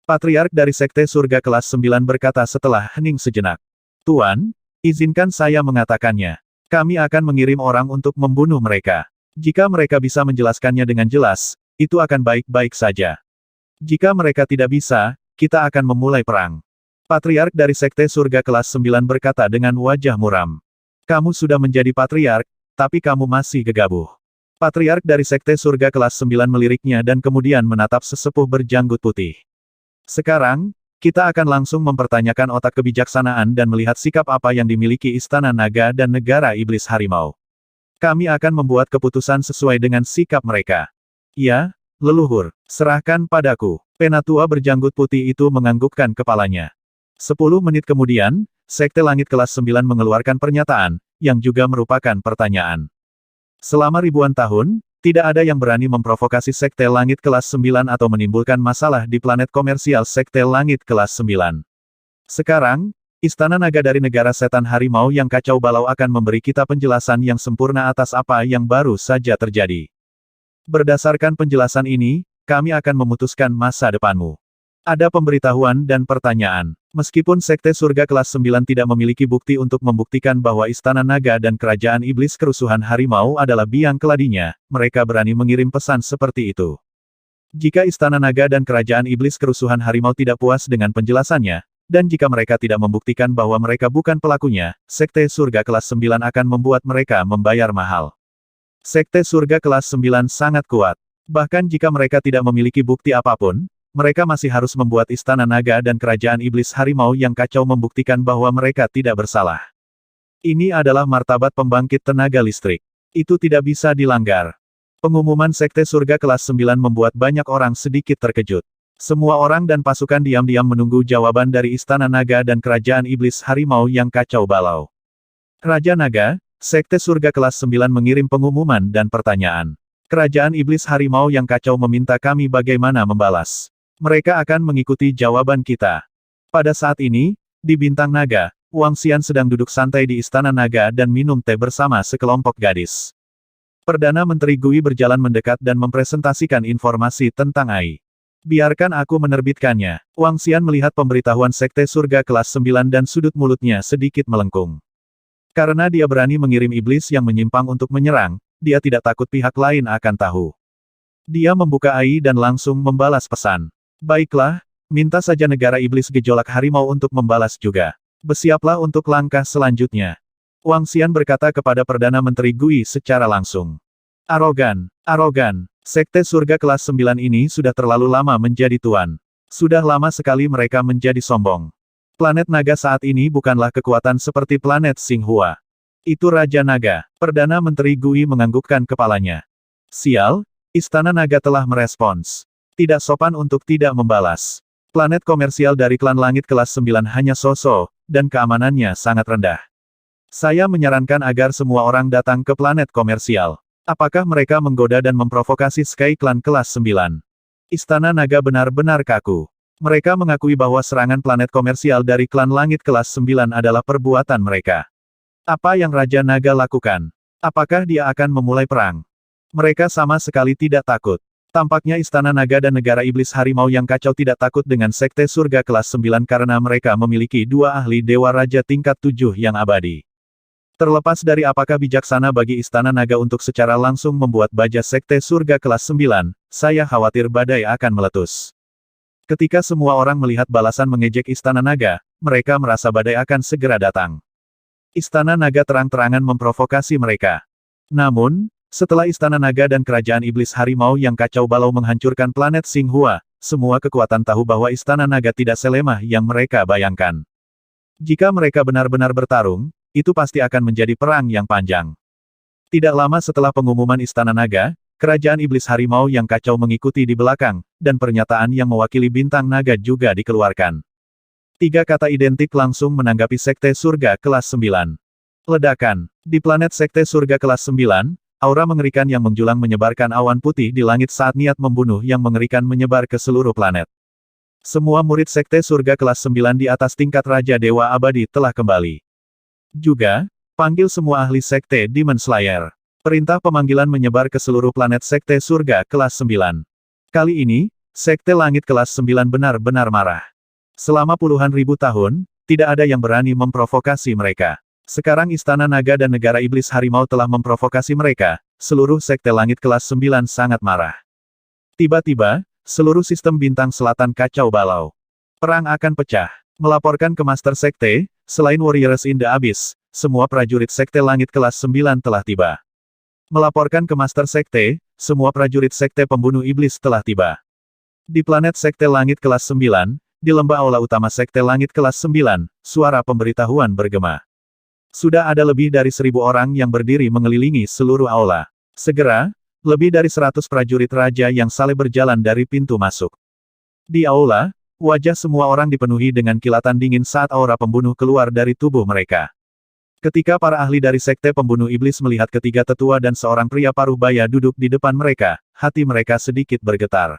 Patriark dari Sekte Surga kelas 9 berkata setelah hening sejenak. Tuan, izinkan saya mengatakannya. Kami akan mengirim orang untuk membunuh mereka. Jika mereka bisa menjelaskannya dengan jelas, itu akan baik-baik saja. Jika mereka tidak bisa, kita akan memulai perang. Patriark dari Sekte Surga kelas 9 berkata dengan wajah muram. Kamu sudah menjadi patriark, tapi kamu masih gegabah. Patriark dari Sekte Surga kelas 9 meliriknya dan kemudian menatap sesepuh berjanggut putih. Sekarang, kita akan langsung mempertanyakan otak kebijaksanaan dan melihat sikap apa yang dimiliki Istana Naga dan Negara Iblis Harimau. Kami akan membuat keputusan sesuai dengan sikap mereka. Ya, leluhur, serahkan padaku. Penatua berjanggut putih itu menganggukkan kepalanya. 10 menit kemudian, Sekte Langit kelas 9 mengeluarkan pernyataan, yang juga merupakan pertanyaan. Selama ribuan tahun, tidak ada yang berani memprovokasi Sekte Langit kelas 9 atau menimbulkan masalah di planet komersial Sekte Langit kelas 9. Sekarang, Istana Naga dari Negara Setan Harimau yang kacau balau akan memberi kita penjelasan yang sempurna atas apa yang baru saja terjadi. Berdasarkan penjelasan ini, kami akan memutuskan masa depanmu. Ada pemberitahuan dan pertanyaan. Meskipun Sekte Surga kelas 9 tidak memiliki bukti untuk membuktikan bahwa Istana Naga dan Kerajaan Iblis Kerusuhan Harimau adalah biang keladinya, mereka berani mengirim pesan seperti itu. Jika Istana Naga dan Kerajaan Iblis Kerusuhan Harimau tidak puas dengan penjelasannya, dan jika mereka tidak membuktikan bahwa mereka bukan pelakunya, Sekte Surga kelas 9 akan membuat mereka membayar mahal. Sekte Surga kelas 9 sangat kuat. Bahkan jika mereka tidak memiliki bukti apapun, mereka masih harus membuat Istana Naga dan Kerajaan Iblis Harimau yang kacau membuktikan bahwa mereka tidak bersalah. Ini adalah martabat pembangkit tenaga listrik. Itu tidak bisa dilanggar. Pengumuman Sekte Surga kelas 9 membuat banyak orang sedikit terkejut. Semua orang dan pasukan diam-diam menunggu jawaban dari Istana Naga dan Kerajaan Iblis Harimau yang kacau balau. Raja Naga, Sekte Surga kelas 9 mengirim pengumuman dan pertanyaan. Kerajaan Iblis Harimau yang kacau meminta kami bagaimana membalas. Mereka akan mengikuti jawaban kita. Pada saat ini, di Bintang Naga, Wang Xian sedang duduk santai di Istana Naga dan minum teh bersama sekelompok gadis. Perdana Menteri Gui berjalan mendekat dan mempresentasikan informasi tentang Ai. Biarkan aku menerbitkannya. Wang Xian melihat pemberitahuan Sekte Surga kelas 9 dan sudut mulutnya sedikit melengkung. Karena dia berani mengirim iblis yang menyimpang untuk menyerang, dia tidak takut pihak lain akan tahu. Dia membuka Ai dan langsung membalas pesan. Baiklah, minta saja negara iblis gejolak harimau untuk membalas juga. Bersiaplah untuk langkah selanjutnya. Wang Xian berkata kepada Perdana Menteri Gui secara langsung. Arogan, arogan. Sekte Surga kelas 9 ini sudah terlalu lama menjadi tuan. Sudah lama sekali mereka menjadi sombong. Planet Naga saat ini bukanlah kekuatan seperti planet Xinghua. Itu Raja Naga. Perdana Menteri Gui menganggukkan kepalanya. Sial, Istana Naga telah merespons. Tidak sopan untuk tidak membalas. Planet komersial dari klan langit kelas 9 hanya so-so, dan keamanannya sangat rendah. Saya menyarankan agar semua orang datang ke planet komersial. Apakah mereka menggoda dan memprovokasi Sky Clan kelas 9? Istana Naga benar-benar kaku. Mereka mengakui bahwa serangan planet komersial dari klan langit kelas 9 adalah perbuatan mereka. Apa yang Raja Naga lakukan? Apakah dia akan memulai perang? Mereka sama sekali tidak takut. Tampaknya Istana Naga dan Negara Iblis Harimau yang kacau tidak takut dengan Sekte Surga kelas 9 karena mereka memiliki dua ahli Dewa Raja tingkat 7 yang abadi. Terlepas dari apakah bijaksana bagi Istana Naga untuk secara langsung membuat baja Sekte Surga kelas 9, saya khawatir badai akan meletus. Ketika semua orang melihat balasan mengejek Istana Naga, mereka merasa badai akan segera datang. Istana Naga terang-terangan memprovokasi mereka. Namun, setelah Istana Naga dan Kerajaan Iblis Harimau yang kacau balau menghancurkan planet Xinghua, semua kekuatan tahu bahwa Istana Naga tidak selemah yang mereka bayangkan. Jika mereka benar-benar bertarung, itu pasti akan menjadi perang yang panjang. Tidak lama setelah pengumuman Istana Naga, Kerajaan Iblis Harimau yang kacau mengikuti di belakang, dan pernyataan yang mewakili Bintang Naga juga dikeluarkan. Tiga kata identik langsung menanggapi Sekte Surga kelas 9. Ledakan. Di planet Sekte Surga kelas 9, aura mengerikan yang menjulang menyebarkan awan putih di langit saat niat membunuh yang mengerikan menyebar ke seluruh planet. Semua murid Sekte Surga kelas 9 di atas tingkat Raja Dewa Abadi telah kembali. Juga, panggil semua ahli Sekte Demon Slayer. Perintah pemanggilan menyebar ke seluruh planet Sekte Surga kelas 9. Kali ini, Sekte Langit kelas 9 benar-benar marah. Selama puluhan ribu tahun, tidak ada yang berani memprovokasi mereka. Sekarang Istana Naga dan Negara Iblis Harimau telah memprovokasi mereka, seluruh Sekte Langit kelas 9 sangat marah. Tiba-tiba, seluruh sistem bintang selatan kacau balau. Perang akan pecah. Melaporkan ke Master Sekte, selain Warriors in the Abyss, semua prajurit Sekte Langit kelas 9 telah tiba. Melaporkan ke Master Sekte, semua prajurit Sekte Pembunuh Iblis telah tiba. Di planet Sekte Langit kelas 9, di lembah aula utama Sekte Langit kelas 9, suara pemberitahuan bergema. Sudah ada lebih dari 1000 orang yang berdiri mengelilingi seluruh aula. Segera, lebih dari 100 prajurit raja yang saleh berjalan dari pintu masuk. Di aula, wajah semua orang dipenuhi dengan kilatan dingin saat aura pembunuh keluar dari tubuh mereka. Ketika para ahli dari Sekte Pembunuh Iblis melihat ketiga tetua dan seorang pria paruh baya duduk di depan mereka, hati mereka sedikit bergetar.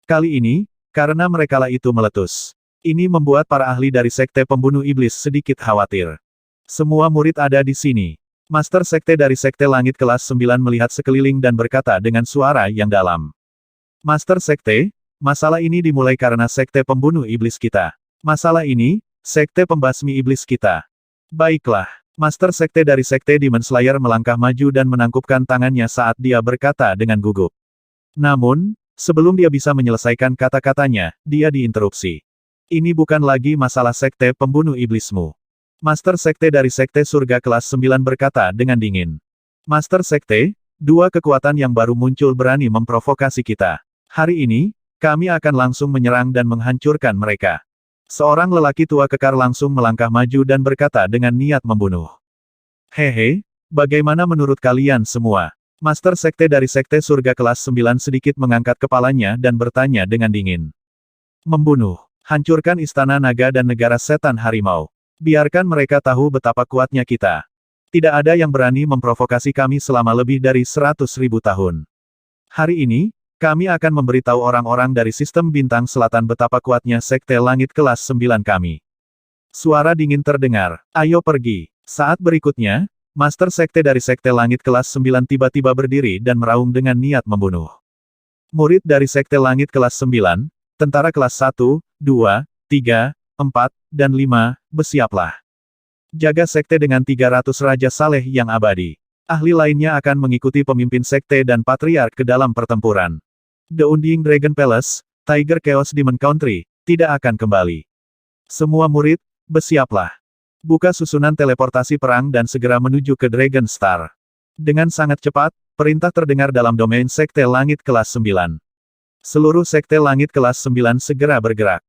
Kali ini, karena merekalah itu meletus. Ini membuat para ahli dari Sekte Pembunuh Iblis sedikit khawatir. Semua murid ada di sini. Master Sekte dari Sekte Langit kelas 9 melihat sekeliling dan berkata dengan suara yang dalam. Master Sekte, masalah ini dimulai karena Sekte Pembunuh Iblis kita. Masalah ini, Sekte Pembasmi Iblis kita. Baiklah, Master Sekte dari Sekte Demon Slayer melangkah maju dan menangkupkan tangannya saat dia berkata dengan gugup. Namun, sebelum dia bisa menyelesaikan kata-katanya, dia diinterupsi. Ini bukan lagi masalah Sekte Pembunuh Iblismu. Master Sekte dari Sekte Surga kelas 9 berkata dengan dingin. Master Sekte, dua kekuatan yang baru muncul berani memprovokasi kita. Hari ini, kami akan langsung menyerang dan menghancurkan mereka. Seorang lelaki tua kekar langsung melangkah maju dan berkata dengan niat membunuh. Hehe, bagaimana menurut kalian semua? Master Sekte dari Sekte Surga kelas 9 sedikit mengangkat kepalanya dan bertanya dengan dingin. Membunuh, hancurkan Istana Naga dan Negara Setan Harimau. Biarkan mereka tahu betapa kuatnya kita. Tidak ada yang berani memprovokasi kami selama lebih dari 100.000 tahun. Hari ini, kami akan memberitahu orang-orang dari sistem bintang selatan betapa kuatnya Sekte Langit kelas 9 kami. Suara dingin terdengar. Ayo pergi. Saat berikutnya, Master Sekte dari Sekte Langit kelas 9 tiba-tiba berdiri dan meraung dengan niat membunuh. Murid dari Sekte Langit kelas 9, tentara kelas 1, 2, 3, 4, dan 5, bersiaplah. Jaga Sekte dengan 300 Raja Saleh yang abadi. Ahli lainnya akan mengikuti pemimpin Sekte dan Patriark ke dalam pertempuran. The Undying Dragon Palace, Tiger Chaos Demon Country, tidak akan kembali. Semua murid, bersiaplah. Buka susunan teleportasi perang dan segera menuju ke Dragon Star. Dengan sangat cepat, perintah terdengar dalam domain Sekte Langit kelas 9. Seluruh Sekte Langit kelas 9 segera bergerak.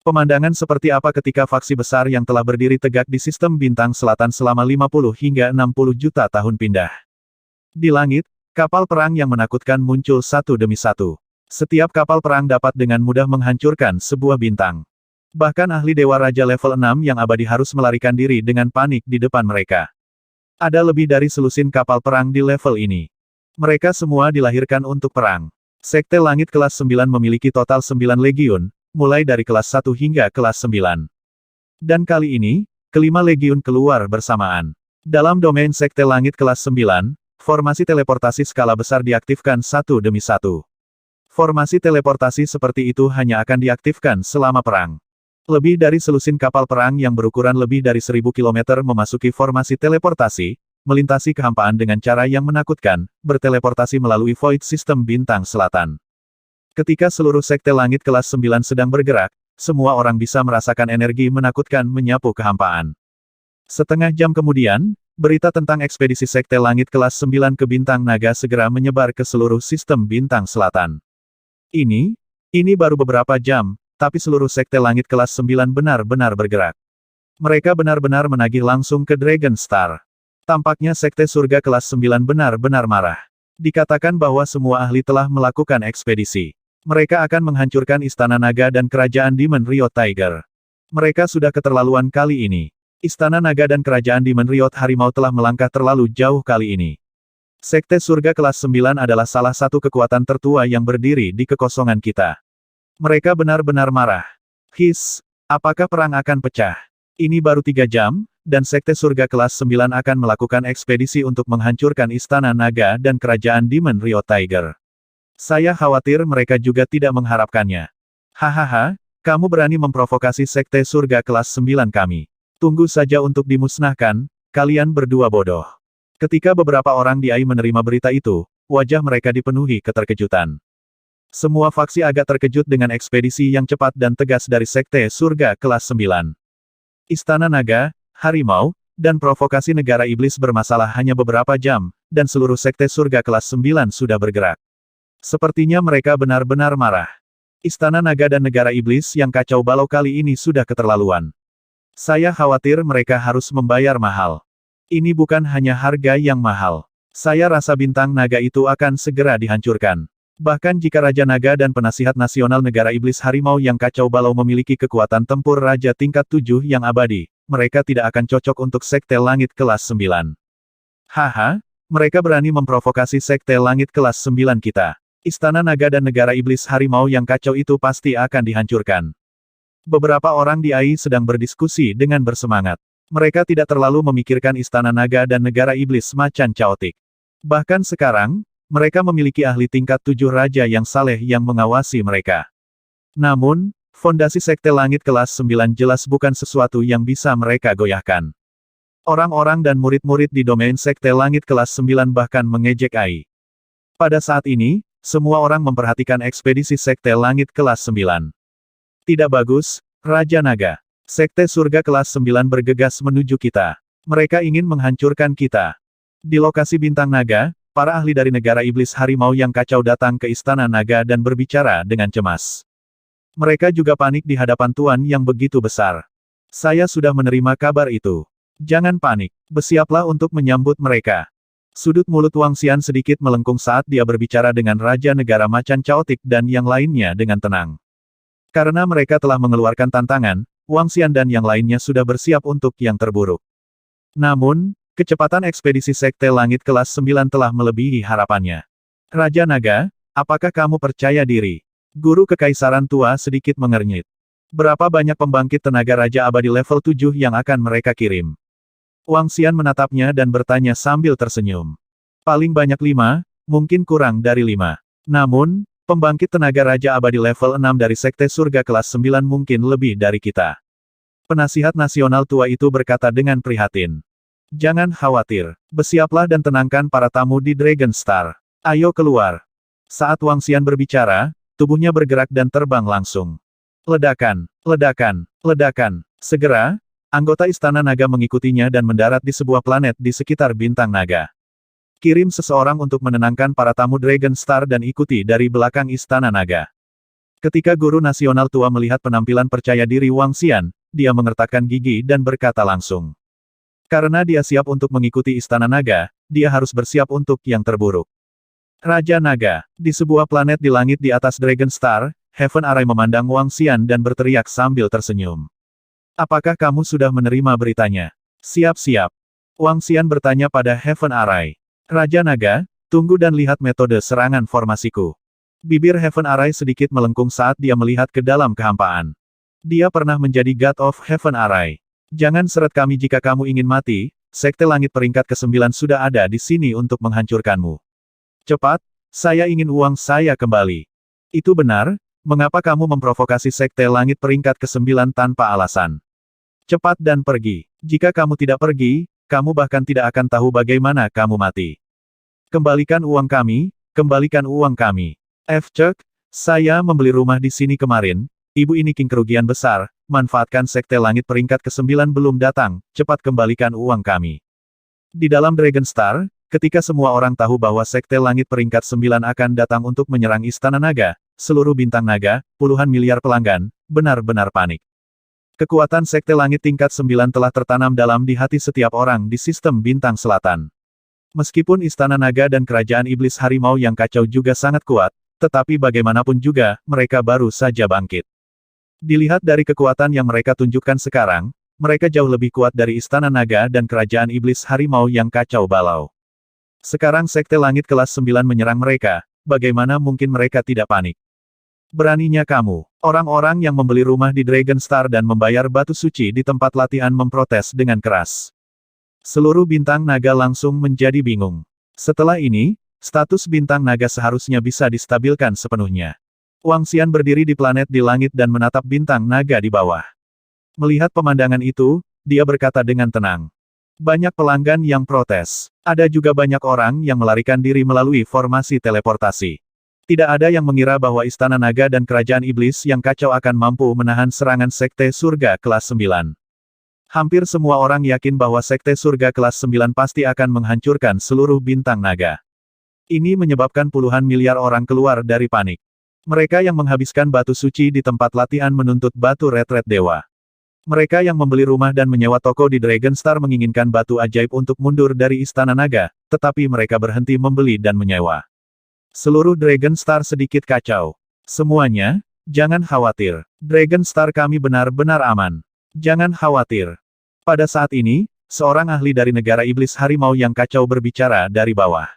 Pemandangan seperti apa ketika faksi besar yang telah berdiri tegak di sistem bintang selatan selama 50 hingga 60 juta tahun pindah. Di langit, kapal perang yang menakutkan muncul satu demi satu. Setiap kapal perang dapat dengan mudah menghancurkan sebuah bintang. Bahkan ahli Dewa Raja level 6 yang abadi harus melarikan diri dengan panik di depan mereka. Ada lebih dari selusin kapal perang di level ini. Mereka semua dilahirkan untuk perang. Sekte Langit kelas 9 memiliki total 9 legiun, mulai dari kelas 1 hingga kelas 9. Dan kali ini, kelima legiun keluar bersamaan. Dalam domain Sekte Langit kelas 9, formasi teleportasi skala besar diaktifkan satu demi satu. Formasi teleportasi seperti itu hanya akan diaktifkan selama perang. Lebih dari selusin kapal perang yang berukuran lebih dari 1000 km memasuki formasi teleportasi, melintasi kehampaan dengan cara yang menakutkan, berteleportasi melalui Void System Bintang Selatan. Ketika seluruh Sekte Langit kelas 9 sedang bergerak, semua orang bisa merasakan energi menakutkan menyapu kehampaan. Setengah jam kemudian, berita tentang ekspedisi Sekte Langit kelas 9 ke Bintang Naga segera menyebar ke seluruh sistem Bintang Selatan. Ini baru beberapa jam, tapi seluruh Sekte Langit kelas 9 benar-benar bergerak. Mereka benar-benar menagih langsung ke Dragon Star. Tampaknya Sekte Surga kelas 9 benar-benar marah. Dikatakan bahwa semua ahli telah melakukan ekspedisi. Mereka akan menghancurkan Istana Naga dan Kerajaan Demon Riot Tiger. Mereka sudah keterlaluan kali ini. Istana Naga dan Kerajaan Demon Riot Harimau telah melangkah terlalu jauh kali ini. Sekte Surga kelas 9 adalah salah satu kekuatan tertua yang berdiri di kekosongan kita. Mereka benar-benar marah. Apakah perang akan pecah? Ini baru 3 jam, dan Sekte Surga kelas 9 akan melakukan ekspedisi untuk menghancurkan Istana Naga dan Kerajaan Demon Riot Tiger. Saya khawatir mereka juga tidak mengharapkannya. Hahaha, kamu berani memprovokasi Sekte Surga kelas 9 kami. Tunggu saja untuk dimusnahkan, kalian berdua bodoh. Ketika beberapa orang di AI menerima berita itu, wajah mereka dipenuhi keterkejutan. Semua faksi agak terkejut dengan ekspedisi yang cepat dan tegas dari Sekte Surga kelas 9. Istana Naga, Harimau, dan provokasi negara iblis bermasalah hanya beberapa jam, dan seluruh Sekte Surga kelas 9 sudah bergerak. Sepertinya mereka benar-benar marah. Istana Naga dan negara iblis yang kacau balau kali ini sudah keterlaluan. Saya khawatir mereka harus membayar mahal. Ini bukan hanya harga yang mahal. Saya rasa bintang naga itu akan segera dihancurkan. Bahkan jika Raja Naga dan Penasihat Nasional Negara Iblis Harimau yang kacau balau memiliki kekuatan tempur Raja tingkat 7 yang abadi, mereka tidak akan cocok untuk Sekte Langit kelas 9. Haha, mereka berani memprovokasi Sekte Langit kelas 9 kita. Istana Naga dan Negara Iblis Harimau yang kacau itu pasti akan dihancurkan. Beberapa orang di AI sedang berdiskusi dengan bersemangat. Mereka tidak terlalu memikirkan Istana Naga dan Negara Iblis Macan Chaotic. Bahkan sekarang, mereka memiliki ahli tingkat 7 raja yang saleh yang mengawasi mereka. Namun, fondasi Sekte Langit kelas 9 jelas bukan sesuatu yang bisa mereka goyahkan. Orang-orang dan murid-murid di domain Sekte Langit kelas 9 bahkan mengejek AI. Pada saat ini, semua orang memperhatikan ekspedisi Sekte Langit kelas 9. Tidak bagus, Raja Naga. Sekte Surga kelas 9 bergegas menuju kita. Mereka ingin menghancurkan kita. Di lokasi Bintang Naga, para ahli dari negara iblis harimau yang kacau datang ke Istana Naga dan berbicara dengan cemas. Mereka juga panik di hadapan Tuan yang begitu besar. Saya sudah menerima kabar itu. Jangan panik, bersiaplah untuk menyambut mereka. Sudut mulut Wang Xian sedikit melengkung saat dia berbicara dengan Raja Negara Macan Chaotic dan yang lainnya dengan tenang. Karena mereka telah mengeluarkan tantangan, Wang Xian dan yang lainnya sudah bersiap untuk yang terburuk. Namun, kecepatan ekspedisi Sekte Langit kelas 9 telah melebihi harapannya. Raja Naga, apakah kamu percaya diri? Guru Kekaisaran Tua sedikit mengernyit. Berapa banyak pembangkit tenaga Raja Abadi level 7 yang akan mereka kirim? Wang Xian menatapnya dan bertanya sambil tersenyum. Paling banyak 5, mungkin kurang dari 5. Namun, pembangkit tenaga Raja Abadi level 6 dari Sekte Surga kelas 9 mungkin lebih dari kita. Penasihat nasional tua itu berkata dengan prihatin. Jangan khawatir. Bersiaplah dan tenangkan para tamu di Dragon Star. Ayo keluar. Saat Wang Xian berbicara, tubuhnya bergerak dan terbang langsung. Ledakan, ledakan, ledakan. Segera, anggota Istana Naga mengikutinya dan mendarat di sebuah planet di sekitar bintang naga. Kirim seseorang untuk menenangkan para tamu Dragon Star dan ikuti dari belakang Istana Naga. Ketika guru nasional tua melihat penampilan percaya diri Wang Xian, dia mengertakkan gigi dan berkata langsung. Karena dia siap untuk mengikuti Istana Naga, dia harus bersiap untuk yang terburuk. Raja Naga, di sebuah planet di langit di atas Dragon Star, Heaven Array memandang Wang Xian dan berteriak sambil tersenyum. Apakah kamu sudah menerima beritanya? Siap-siap. Wang Xian bertanya pada Heaven Array. Raja Naga, tunggu dan lihat metode serangan formasiku. Bibir Heaven Array sedikit melengkung saat dia melihat ke dalam kehampaan. Dia pernah menjadi God of Heaven Array. Jangan seret kami jika kamu ingin mati, Sekte Langit peringkat ke-9 sudah ada di sini untuk menghancurkanmu. Cepat, saya ingin uang saya kembali. Itu benar, mengapa kamu memprovokasi Sekte Langit peringkat ke-9 tanpa alasan? Cepat dan pergi. Jika kamu tidak pergi, kamu bahkan tidak akan tahu bagaimana kamu mati. Kembalikan uang kami, kembalikan uang kami. Cek, saya membeli rumah di sini kemarin, ibu ini king kerugian besar, manfaatkan Sekte Langit peringkat ke-9 belum datang, cepat kembalikan uang kami. Di dalam Dragon Star, ketika semua orang tahu bahwa Sekte Langit peringkat 9 akan datang untuk menyerang Istana Naga, seluruh bintang naga, puluhan miliar pelanggan, benar-benar panik. Kekuatan Sekte Langit tingkat 9 telah tertanam dalam di hati setiap orang di sistem bintang selatan. Meskipun Istana Naga dan Kerajaan Iblis Harimau yang kacau juga sangat kuat, tetapi bagaimanapun juga, mereka baru saja bangkit. Dilihat dari kekuatan yang mereka tunjukkan sekarang, mereka jauh lebih kuat dari Istana Naga dan Kerajaan Iblis Harimau yang kacau balau. Sekarang Sekte Langit kelas 9 menyerang mereka, bagaimana mungkin mereka tidak panik? Beraninya kamu, orang-orang yang membeli rumah di Dragon Star dan membayar batu suci di tempat latihan memprotes dengan keras. Seluruh bintang naga langsung menjadi bingung. Setelah ini, status bintang naga seharusnya bisa distabilkan sepenuhnya. Wang Xian berdiri di planet di langit dan menatap bintang naga di bawah. Melihat pemandangan itu, dia berkata dengan tenang. Banyak pelanggan yang protes. Ada juga banyak orang yang melarikan diri melalui formasi teleportasi. Tidak ada yang mengira bahwa Istana Naga dan Kerajaan Iblis yang kacau akan mampu menahan serangan Sekte Surga kelas 9. Hampir semua orang yakin bahwa Sekte Surga kelas 9 pasti akan menghancurkan seluruh bintang naga. Ini menyebabkan puluhan miliar orang keluar dari panik. Mereka yang menghabiskan batu suci di tempat latihan menuntut batu retret dewa. Mereka yang membeli rumah dan menyewa toko di Dragon Star menginginkan batu ajaib untuk mundur dari Istana Naga, tetapi mereka berhenti membeli dan menyewa. Seluruh Dragon Star sedikit kacau. Semuanya, jangan khawatir. Dragon Star kami benar-benar aman. Jangan khawatir. Pada saat ini, seorang ahli dari negara iblis harimau yang kacau berbicara dari bawah.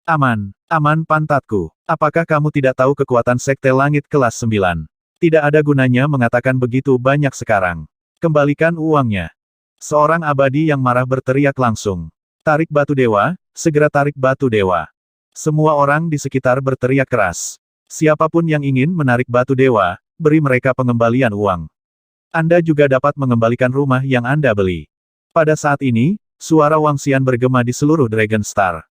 Aman, aman pantatku. Apakah kamu tidak tahu kekuatan Sekte Langit kelas 9? Tidak ada gunanya mengatakan begitu banyak sekarang. Kembalikan uangnya. Seorang abadi yang marah berteriak langsung. Tarik batu dewa, segera tarik batu dewa. Semua orang di sekitar berteriak keras. Siapapun yang ingin menarik batu dewa, beri mereka pengembalian uang. Anda juga dapat mengembalikan rumah yang Anda beli. Pada saat ini, suara Wang Xian bergema di seluruh Dragon Star.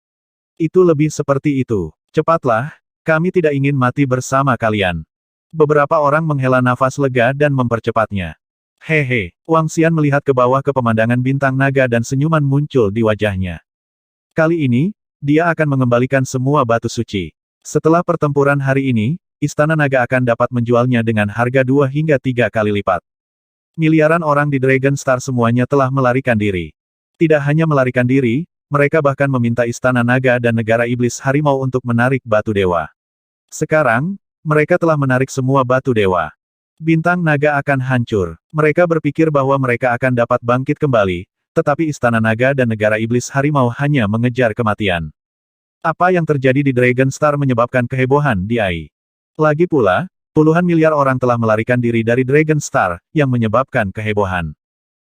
Itu lebih seperti itu. Cepatlah, kami tidak ingin mati bersama kalian. Beberapa orang menghela nafas lega dan mempercepatnya. Hehe, Wang Xian melihat ke bawah ke pemandangan bintang naga dan senyuman muncul di wajahnya. Kali ini, dia akan mengembalikan semua batu suci. Setelah pertempuran hari ini, Istana Naga akan dapat menjualnya dengan harga 2 hingga 3 kali lipat. Miliaran orang di Dragon Star semuanya telah melarikan diri. Tidak hanya melarikan diri, mereka bahkan meminta Istana Naga dan Negara Iblis Harimau untuk menarik batu dewa. Sekarang, mereka telah menarik semua batu dewa. Bintang naga akan hancur. Mereka berpikir bahwa mereka akan dapat bangkit kembali, tetapi Istana Naga dan Negara Iblis Harimau hanya mengejar kematian. Apa yang terjadi di Dragon Star menyebabkan kehebohan di AI. Lagi pula, puluhan miliar orang telah melarikan diri dari Dragon Star, yang menyebabkan kehebohan.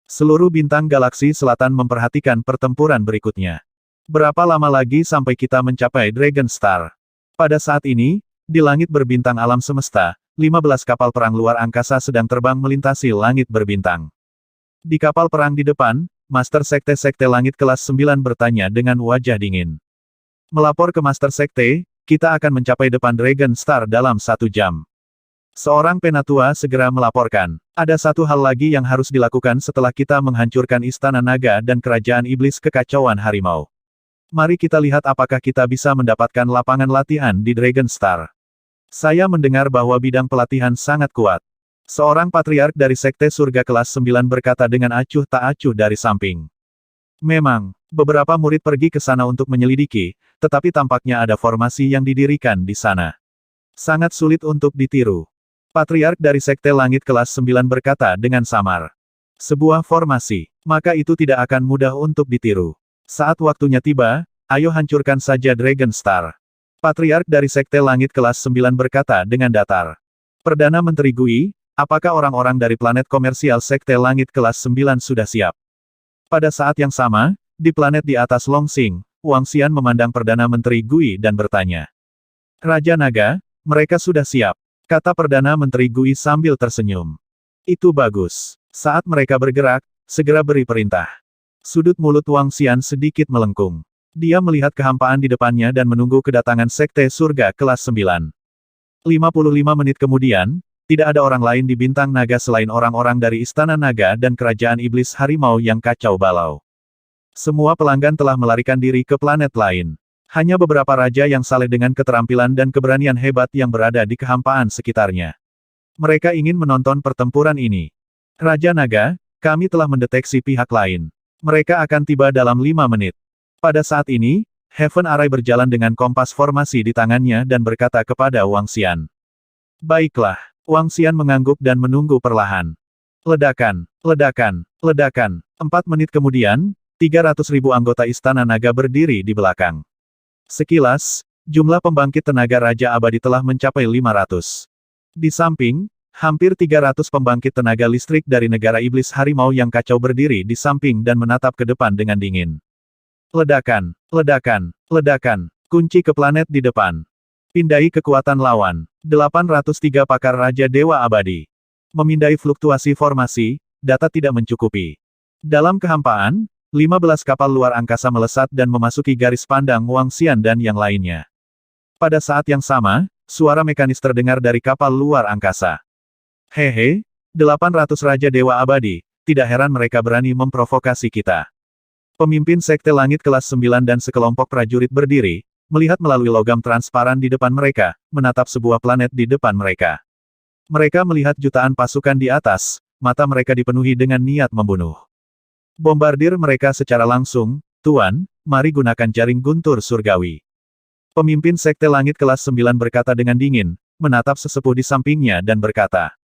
Seluruh bintang galaksi selatan memperhatikan pertempuran berikutnya. Berapa lama lagi sampai kita mencapai Dragon Star? Pada saat ini, di langit berbintang alam semesta, 15 kapal perang luar angkasa sedang terbang melintasi langit berbintang. Di kapal perang di depan, Master Sekte-Sekte Langit kelas 9 bertanya dengan wajah dingin. Melapor ke Master Sekte, kita akan mencapai depan Dragon Star dalam 1 jam. Seorang penatua segera melaporkan, ada satu hal lagi yang harus dilakukan setelah kita menghancurkan Istana Naga dan Kerajaan Iblis Kekacauan Harimau. Mari kita lihat apakah kita bisa mendapatkan lapangan latihan di Dragon Star. Saya mendengar bahwa bidang pelatihan sangat kuat. Seorang patriark dari Sekte Surga kelas 9 berkata dengan acuh tak acuh dari samping. Memang, beberapa murid pergi ke sana untuk menyelidiki, tetapi tampaknya ada formasi yang didirikan di sana. Sangat sulit untuk ditiru. Patriark dari Sekte Langit kelas 9 berkata dengan samar. Sebuah formasi, maka itu tidak akan mudah untuk ditiru. Saat waktunya tiba, ayo hancurkan saja Dragon Star. Patriark dari Sekte Langit kelas 9 berkata dengan datar. Perdana Menteri Gui, apakah orang-orang dari planet komersial Sekte Langit kelas 9 sudah siap? Pada saat yang sama, di planet di atas Longsing, Wang Xian memandang Perdana Menteri Gui dan bertanya. Raja Naga, mereka sudah siap. Kata Perdana Menteri Gui sambil tersenyum. Itu bagus. Saat mereka bergerak, segera beri perintah. Sudut mulut Wang Xian sedikit melengkung. Dia melihat kehampaan di depannya dan menunggu kedatangan Sekte Surga kelas 9. 55 menit kemudian, tidak ada orang lain di Bintang Naga selain orang-orang dari Istana Naga dan Kerajaan Iblis Harimau yang kacau balau. Semua pelanggan telah melarikan diri ke planet lain. Hanya beberapa raja yang saleh dengan keterampilan dan keberanian hebat yang berada di kehampaan sekitarnya. Mereka ingin menonton pertempuran ini. Raja Naga, kami telah mendeteksi pihak lain. Mereka akan tiba dalam 5 menit. Pada saat ini, Heaven Array berjalan dengan kompas formasi di tangannya dan berkata kepada Wang Xian. Baiklah, Wang Xian mengangguk dan menunggu perlahan. Ledakan, ledakan, ledakan. 4 menit kemudian, 300.000 anggota Istana Naga berdiri di belakang. Sekilas, jumlah pembangkit tenaga Raja Abadi telah mencapai 500. Di samping, hampir 300 pembangkit tenaga listrik dari negara Iblis Harimau yang kacau berdiri di samping dan menatap ke depan dengan dingin. Ledakan, ledakan, ledakan, kunci ke planet di depan. Pindai kekuatan lawan. 803 pakar Raja Dewa Abadi. Memindai fluktuasi formasi, data tidak mencukupi. Dalam kehampaan, 15 kapal luar angkasa melesat dan memasuki garis pandang Wang Xian dan yang lainnya. Pada saat yang sama, suara mekanis terdengar dari kapal luar angkasa. Hehe, 800 Raja Dewa Abadi, tidak heran mereka berani memprovokasi kita. Pemimpin Sekte Langit kelas 9 dan sekelompok prajurit berdiri, melihat melalui logam transparan di depan mereka, menatap sebuah planet di depan mereka. Mereka melihat jutaan pasukan di atas, mata mereka dipenuhi dengan niat membunuh. Bombardir mereka secara langsung, Tuan, mari gunakan jaring guntur surgawi. Pemimpin Sekte Langit kelas 9 berkata dengan dingin, menatap sesepuh di sampingnya dan berkata.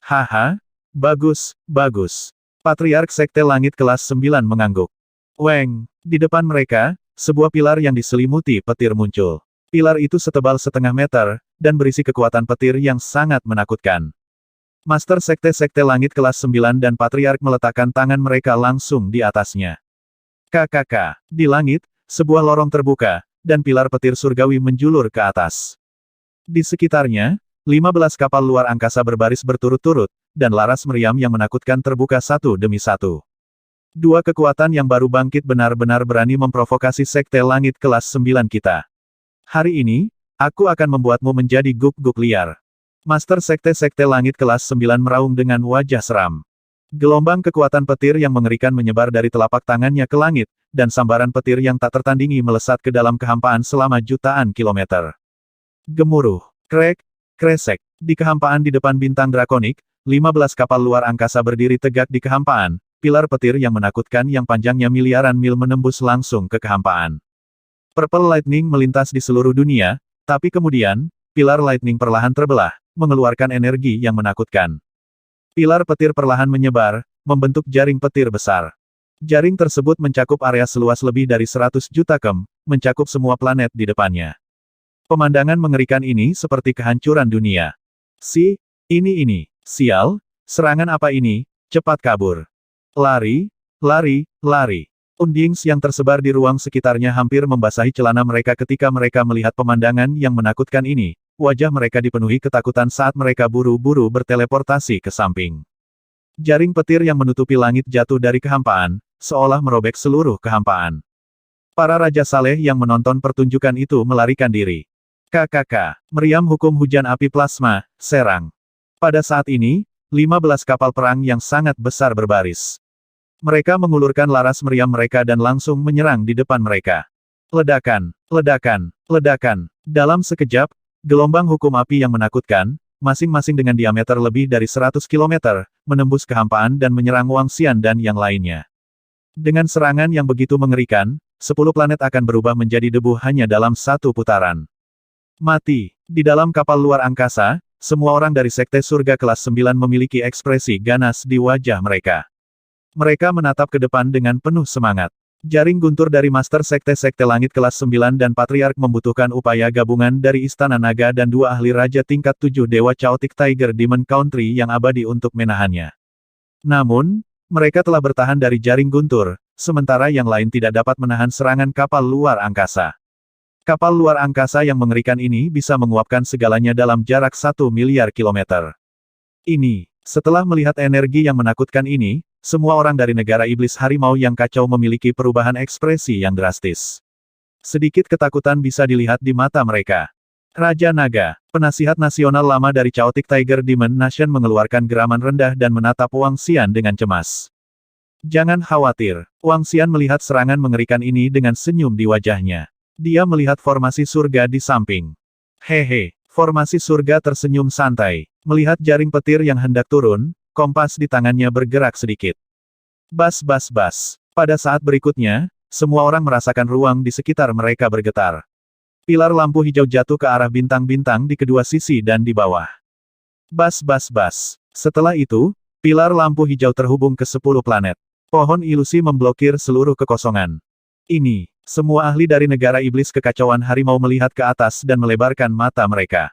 Haha, bagus, bagus. Patriark Sekte Langit kelas 9 mengangguk. Weng, di depan mereka, sebuah pilar yang diselimuti petir muncul. Pilar itu setebal setengah meter, dan berisi kekuatan petir yang sangat menakutkan. Master Sekte-Sekte Langit kelas 9 dan Patriark meletakkan tangan mereka langsung di atasnya. KKK. Di langit, sebuah lorong terbuka, dan pilar petir surgawi menjulur ke atas. Di sekitarnya, 15 kapal luar angkasa berbaris berturut-turut, dan laras meriam yang menakutkan terbuka satu demi satu. Dua kekuatan yang baru bangkit benar-benar berani memprovokasi Sekte Langit kelas 9 kita. Hari ini, aku akan membuatmu menjadi guk-guk liar. Master Sekte-Sekte Langit kelas 9 meraung dengan wajah seram. Gelombang kekuatan petir yang mengerikan menyebar dari telapak tangannya ke langit, dan sambaran petir yang tak tertandingi melesat ke dalam kehampaan selama jutaan kilometer. Gemuruh, krek, kresek. Di kehampaan di depan bintang drakonik, 15 kapal luar angkasa berdiri tegak di kehampaan, pilar petir yang menakutkan yang panjangnya miliaran mil menembus langsung ke kehampaan. Purple Lightning melintas di seluruh dunia, tapi kemudian, pilar Lightning perlahan terbelah, mengeluarkan energi yang menakutkan. Pilar petir perlahan menyebar, membentuk jaring petir besar. Jaring tersebut mencakup area seluas lebih dari 100 juta km, mencakup semua planet di depannya. Pemandangan mengerikan ini seperti kehancuran dunia. Ini. Sial, serangan apa ini? Cepat kabur. Lari. Undings yang tersebar di ruang sekitarnya hampir membasahi celana mereka ketika mereka melihat pemandangan yang menakutkan ini. Wajah mereka dipenuhi ketakutan saat mereka buru-buru berteleportasi ke samping. Jaring petir yang menutupi langit jatuh dari kehampaan, seolah merobek seluruh kehampaan. Para Raja Saleh yang menonton pertunjukan itu melarikan diri. KKK, meriam hukum hujan api plasma, serang. Pada saat ini, 15 kapal perang yang sangat besar berbaris. Mereka mengulurkan laras meriam mereka dan langsung menyerang di depan mereka. Ledakan. Dalam sekejap, gelombang hukum api yang menakutkan, masing-masing dengan diameter lebih dari 100 km, menembus kehampaan dan menyerang Wang Xian dan yang lainnya. Dengan serangan yang begitu mengerikan, 10 planet akan berubah menjadi debu hanya dalam satu putaran. Mati. Di dalam kapal luar angkasa, semua orang dari Sekte Surga kelas 9 memiliki ekspresi ganas di wajah mereka. Mereka menatap ke depan dengan penuh semangat. Jaring guntur dari Master Sekte-Sekte Langit kelas 9 dan Patriark membutuhkan upaya gabungan dari Istana Naga dan 2 ahli raja tingkat 7 Dewa Chaotic Tiger Demon Country yang abadi untuk menahannya. Namun, mereka telah bertahan dari jaring guntur, sementara yang lain tidak dapat menahan serangan kapal luar angkasa. Kapal luar angkasa yang mengerikan ini bisa menguapkan segalanya dalam jarak 1 miliar kilometer. Setelah melihat energi yang menakutkan ini, semua orang dari negara iblis harimau yang kacau memiliki perubahan ekspresi yang drastis. Sedikit ketakutan bisa dilihat di mata mereka. Raja Naga, penasihat nasional lama dari Chaotic Tiger Demon Nation mengeluarkan geraman rendah dan menatap Wang Xian dengan cemas. Jangan khawatir, Wang Xian melihat serangan mengerikan ini dengan senyum di wajahnya. Dia melihat formasi surga di samping. Hehe, formasi surga tersenyum santai. Melihat jaring petir yang hendak turun, kompas di tangannya bergerak sedikit. Bas. Pada saat berikutnya, semua orang merasakan ruang di sekitar mereka bergetar. Pilar lampu hijau jatuh ke arah bintang-bintang di kedua sisi dan di bawah. Bas. Setelah itu, pilar lampu hijau terhubung ke 10 planet. Pohon ilusi memblokir seluruh kekosongan. Semua ahli dari negara iblis kekacauan harimau melihat ke atas dan melebarkan mata mereka.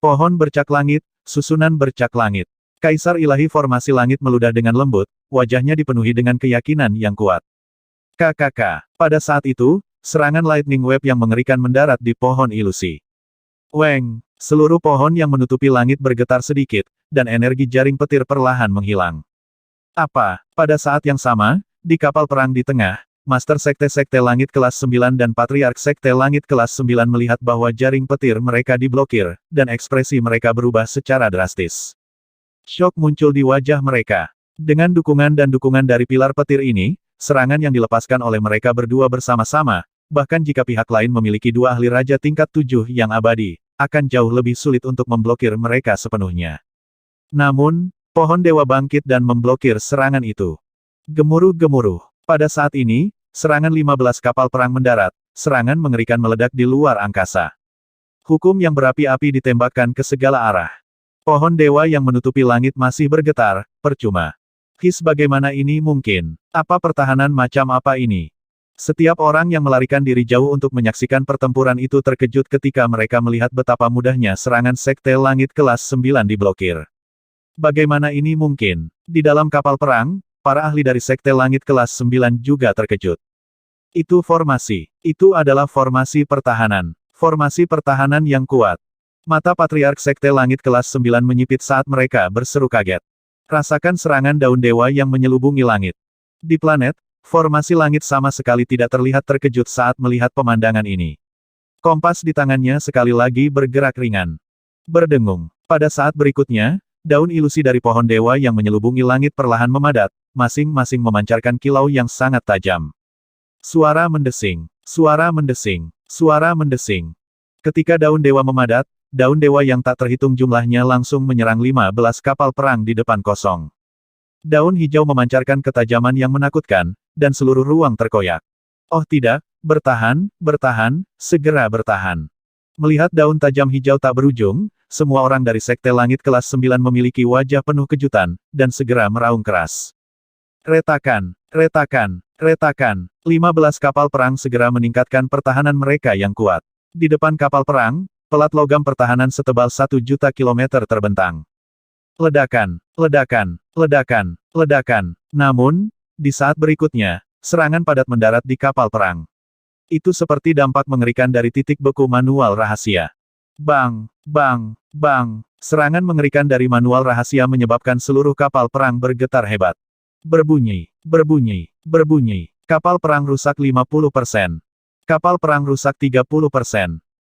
Pohon bercak langit, susunan bercak langit. Kaisar ilahi formasi langit meludah dengan lembut, wajahnya dipenuhi dengan keyakinan yang kuat. KKK. Pada saat itu, serangan lightning wave yang mengerikan mendarat di pohon ilusi. Weng, seluruh pohon yang menutupi langit bergetar sedikit, dan energi jaring petir perlahan menghilang. Pada saat yang sama, di kapal perang di tengah, Master Sekte-Sekte Langit kelas 9 dan Patriark Sekte Langit kelas 9 melihat bahwa jaring petir mereka diblokir, dan ekspresi mereka berubah secara drastis. Syok muncul di wajah mereka. Dengan dukungan dari pilar petir ini, serangan yang dilepaskan oleh mereka berdua bersama-sama, bahkan jika pihak lain memiliki 2 ahli raja tingkat 7 yang abadi, akan jauh lebih sulit untuk memblokir mereka sepenuhnya. Namun, pohon dewa bangkit dan memblokir serangan itu. Gemuruh. Pada saat ini, serangan 15 kapal perang mendarat, serangan mengerikan meledak di luar angkasa. Hukum yang berapi-api ditembakkan ke segala arah. Pohon dewa yang menutupi langit masih bergetar, percuma. Bagaimana ini mungkin? Apa pertahanan macam apa ini? Setiap orang yang melarikan diri jauh untuk menyaksikan pertempuran itu terkejut ketika mereka melihat betapa mudahnya serangan Sekte Langit kelas 9 diblokir. Bagaimana ini mungkin? Di dalam kapal perang, para ahli dari Sekte Langit kelas 9 juga terkejut. Itu formasi. Itu adalah formasi pertahanan. Formasi pertahanan yang kuat. Mata Patriark Sekte Langit kelas 9 menyipit saat mereka berseru kaget. Rasakan serangan daun dewa yang menyelubungi langit. Di planet, formasi langit sama sekali tidak terlihat terkejut saat melihat pemandangan ini. Kompas di tangannya sekali lagi bergerak ringan. Berdengung. Pada saat berikutnya, daun ilusi dari pohon dewa yang menyelubungi langit perlahan memadat, masing-masing memancarkan kilau yang sangat tajam. Suara mendesing. Ketika daun dewa memadat, daun dewa yang tak terhitung jumlahnya langsung menyerang 15 kapal perang di depan kosong. Daun hijau memancarkan ketajaman yang menakutkan, dan seluruh ruang terkoyak. Oh tidak, bertahan, segera bertahan. Melihat daun tajam hijau tak berujung, semua orang dari Sekte Langit kelas 9 memiliki wajah penuh kejutan, dan segera meraung keras. Retakan. 15 kapal perang segera meningkatkan pertahanan mereka yang kuat. Di depan kapal perang, Pelat logam pertahanan setebal 1 juta kilometer terbentang. Ledakan, ledakan, ledakan, ledakan. Namun, di saat berikutnya, serangan padat mendarat di kapal perang. Itu seperti dampak mengerikan dari titik beku manual rahasia. Bang, bang, bang. Serangan mengerikan dari manual rahasia menyebabkan seluruh kapal perang bergetar hebat. Berbunyi, berbunyi, berbunyi. Kapal perang rusak 50%. Kapal perang rusak 30%.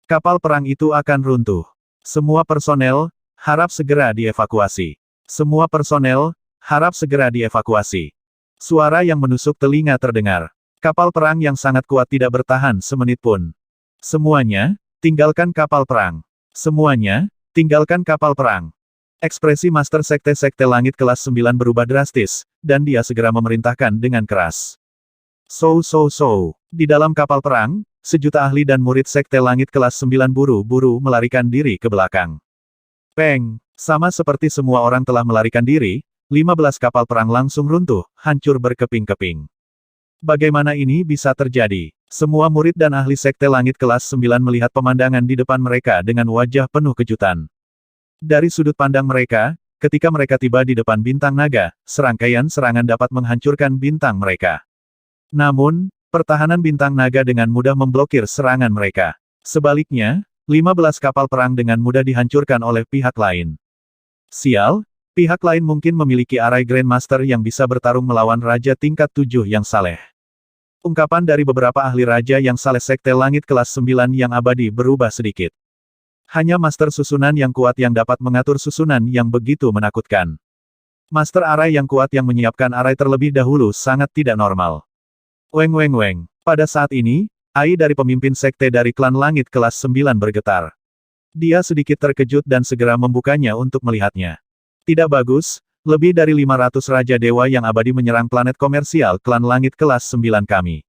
Kapal perang itu akan runtuh. Semua personel, harap segera dievakuasi. Semua personel, harap segera dievakuasi. Suara yang menusuk telinga terdengar. Kapal perang yang sangat kuat tidak bertahan semenit pun. Semuanya, tinggalkan kapal perang. Semuanya, tinggalkan kapal perang. Ekspresi Master Sekte-Sekte Langit kelas 9 berubah drastis, dan dia segera memerintahkan dengan keras. Di dalam kapal perang, sejuta ahli dan murid Sekte Langit kelas 9 buru-buru melarikan diri ke belakang. Peng, sama seperti semua orang telah melarikan diri, 15 kapal perang langsung runtuh, hancur berkeping-keping. Bagaimana ini bisa terjadi? Semua murid dan ahli Sekte Langit kelas 9 melihat pemandangan di depan mereka dengan wajah penuh kejutan. Dari sudut pandang mereka, ketika mereka tiba di depan bintang naga, serangkaian serangan dapat menghancurkan bintang mereka. Namun, pertahanan bintang naga dengan mudah memblokir serangan mereka. Sebaliknya, 15 kapal perang dengan mudah dihancurkan oleh pihak lain. Sial, pihak lain mungkin memiliki arai Grandmaster yang bisa bertarung melawan Raja tingkat 7 yang saleh. Ungkapan dari beberapa ahli Raja yang saleh Sekte Langit kelas 9 yang abadi berubah sedikit. Hanya Master Susunan yang kuat yang dapat mengatur susunan yang begitu menakutkan. Master arai yang kuat yang menyiapkan arai terlebih dahulu sangat tidak normal. Weng weng weng. Pada saat ini, Ai dari pemimpin sekte dari klan langit kelas 9 bergetar. Dia sedikit terkejut dan segera membukanya untuk melihatnya. Tidak bagus, lebih dari 500 Raja Dewa yang abadi menyerang planet komersial klan langit kelas 9 kami.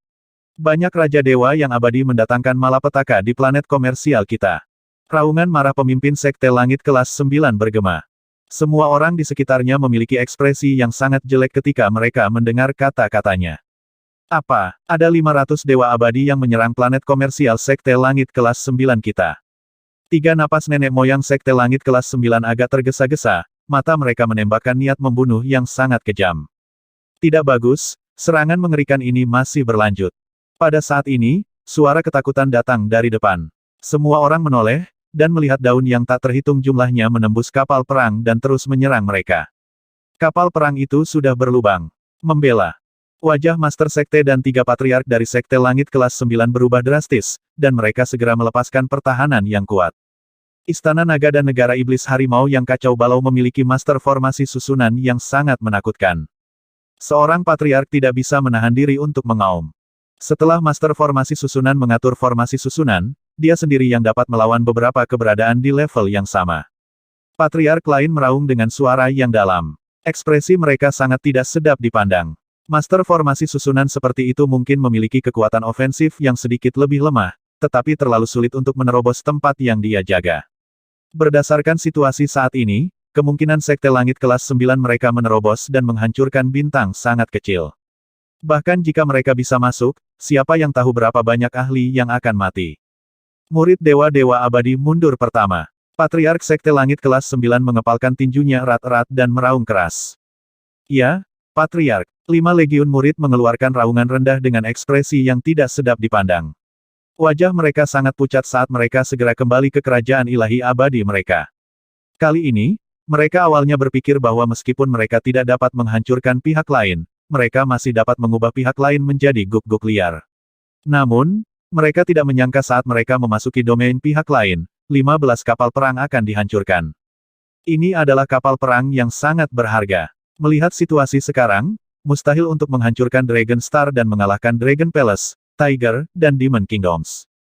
Banyak Raja Dewa yang abadi mendatangkan malapetaka di planet komersial kita. Raungan marah pemimpin sekte langit kelas 9 bergema. Semua orang di sekitarnya memiliki ekspresi yang sangat jelek ketika mereka mendengar kata-katanya. Apa, ada 500 dewa abadi yang menyerang planet komersial Sekte Langit kelas 9 kita? 3 napas nenek moyang Sekte Langit kelas 9 agak tergesa-gesa, mata mereka menembakkan niat membunuh yang sangat kejam. Tidak bagus, serangan mengerikan ini masih berlanjut. Pada saat ini, suara ketakutan datang dari depan. Semua orang menoleh, dan melihat daun yang tak terhitung jumlahnya menembus kapal perang dan terus menyerang mereka. Kapal perang itu sudah berlubang. Membela. Wajah Master Sekte dan 3 Patriark dari Sekte Langit kelas 9 berubah drastis, dan mereka segera melepaskan pertahanan yang kuat. Istana Naga dan Negara Iblis Harimau yang kacau balau memiliki master formasi susunan yang sangat menakutkan. Seorang Patriark tidak bisa menahan diri untuk mengaum. Setelah master formasi susunan mengatur formasi susunan, dia sendiri yang dapat melawan beberapa keberadaan di level yang sama. Patriark lain meraung dengan suara yang dalam. Ekspresi mereka sangat tidak sedap dipandang. Master formasi susunan seperti itu mungkin memiliki kekuatan ofensif yang sedikit lebih lemah, tetapi terlalu sulit untuk menerobos tempat yang dia jaga. Berdasarkan situasi saat ini, kemungkinan Sekte Langit kelas 9 mereka menerobos dan menghancurkan bintang sangat kecil. Bahkan jika mereka bisa masuk, siapa yang tahu berapa banyak ahli yang akan mati. Murid Dewa-Dewa Abadi mundur pertama. Patriark Sekte Langit kelas 9 mengepalkan tinjunya erat-erat dan meraung keras. Ya, Patriark. 5 legiun murid mengeluarkan raungan rendah dengan ekspresi yang tidak sedap dipandang. Wajah mereka sangat pucat saat mereka segera kembali ke kerajaan ilahi abadi mereka. Kali ini, mereka awalnya berpikir bahwa meskipun mereka tidak dapat menghancurkan pihak lain, mereka masih dapat mengubah pihak lain menjadi guk-guk liar. Namun, mereka tidak menyangka saat mereka memasuki domain pihak lain, 15 kapal perang akan dihancurkan. Ini adalah kapal perang yang sangat berharga. Melihat situasi sekarang, mustahil untuk menghancurkan Dragon Star dan mengalahkan Dragon Palace, Tiger, dan Demon Kingdoms.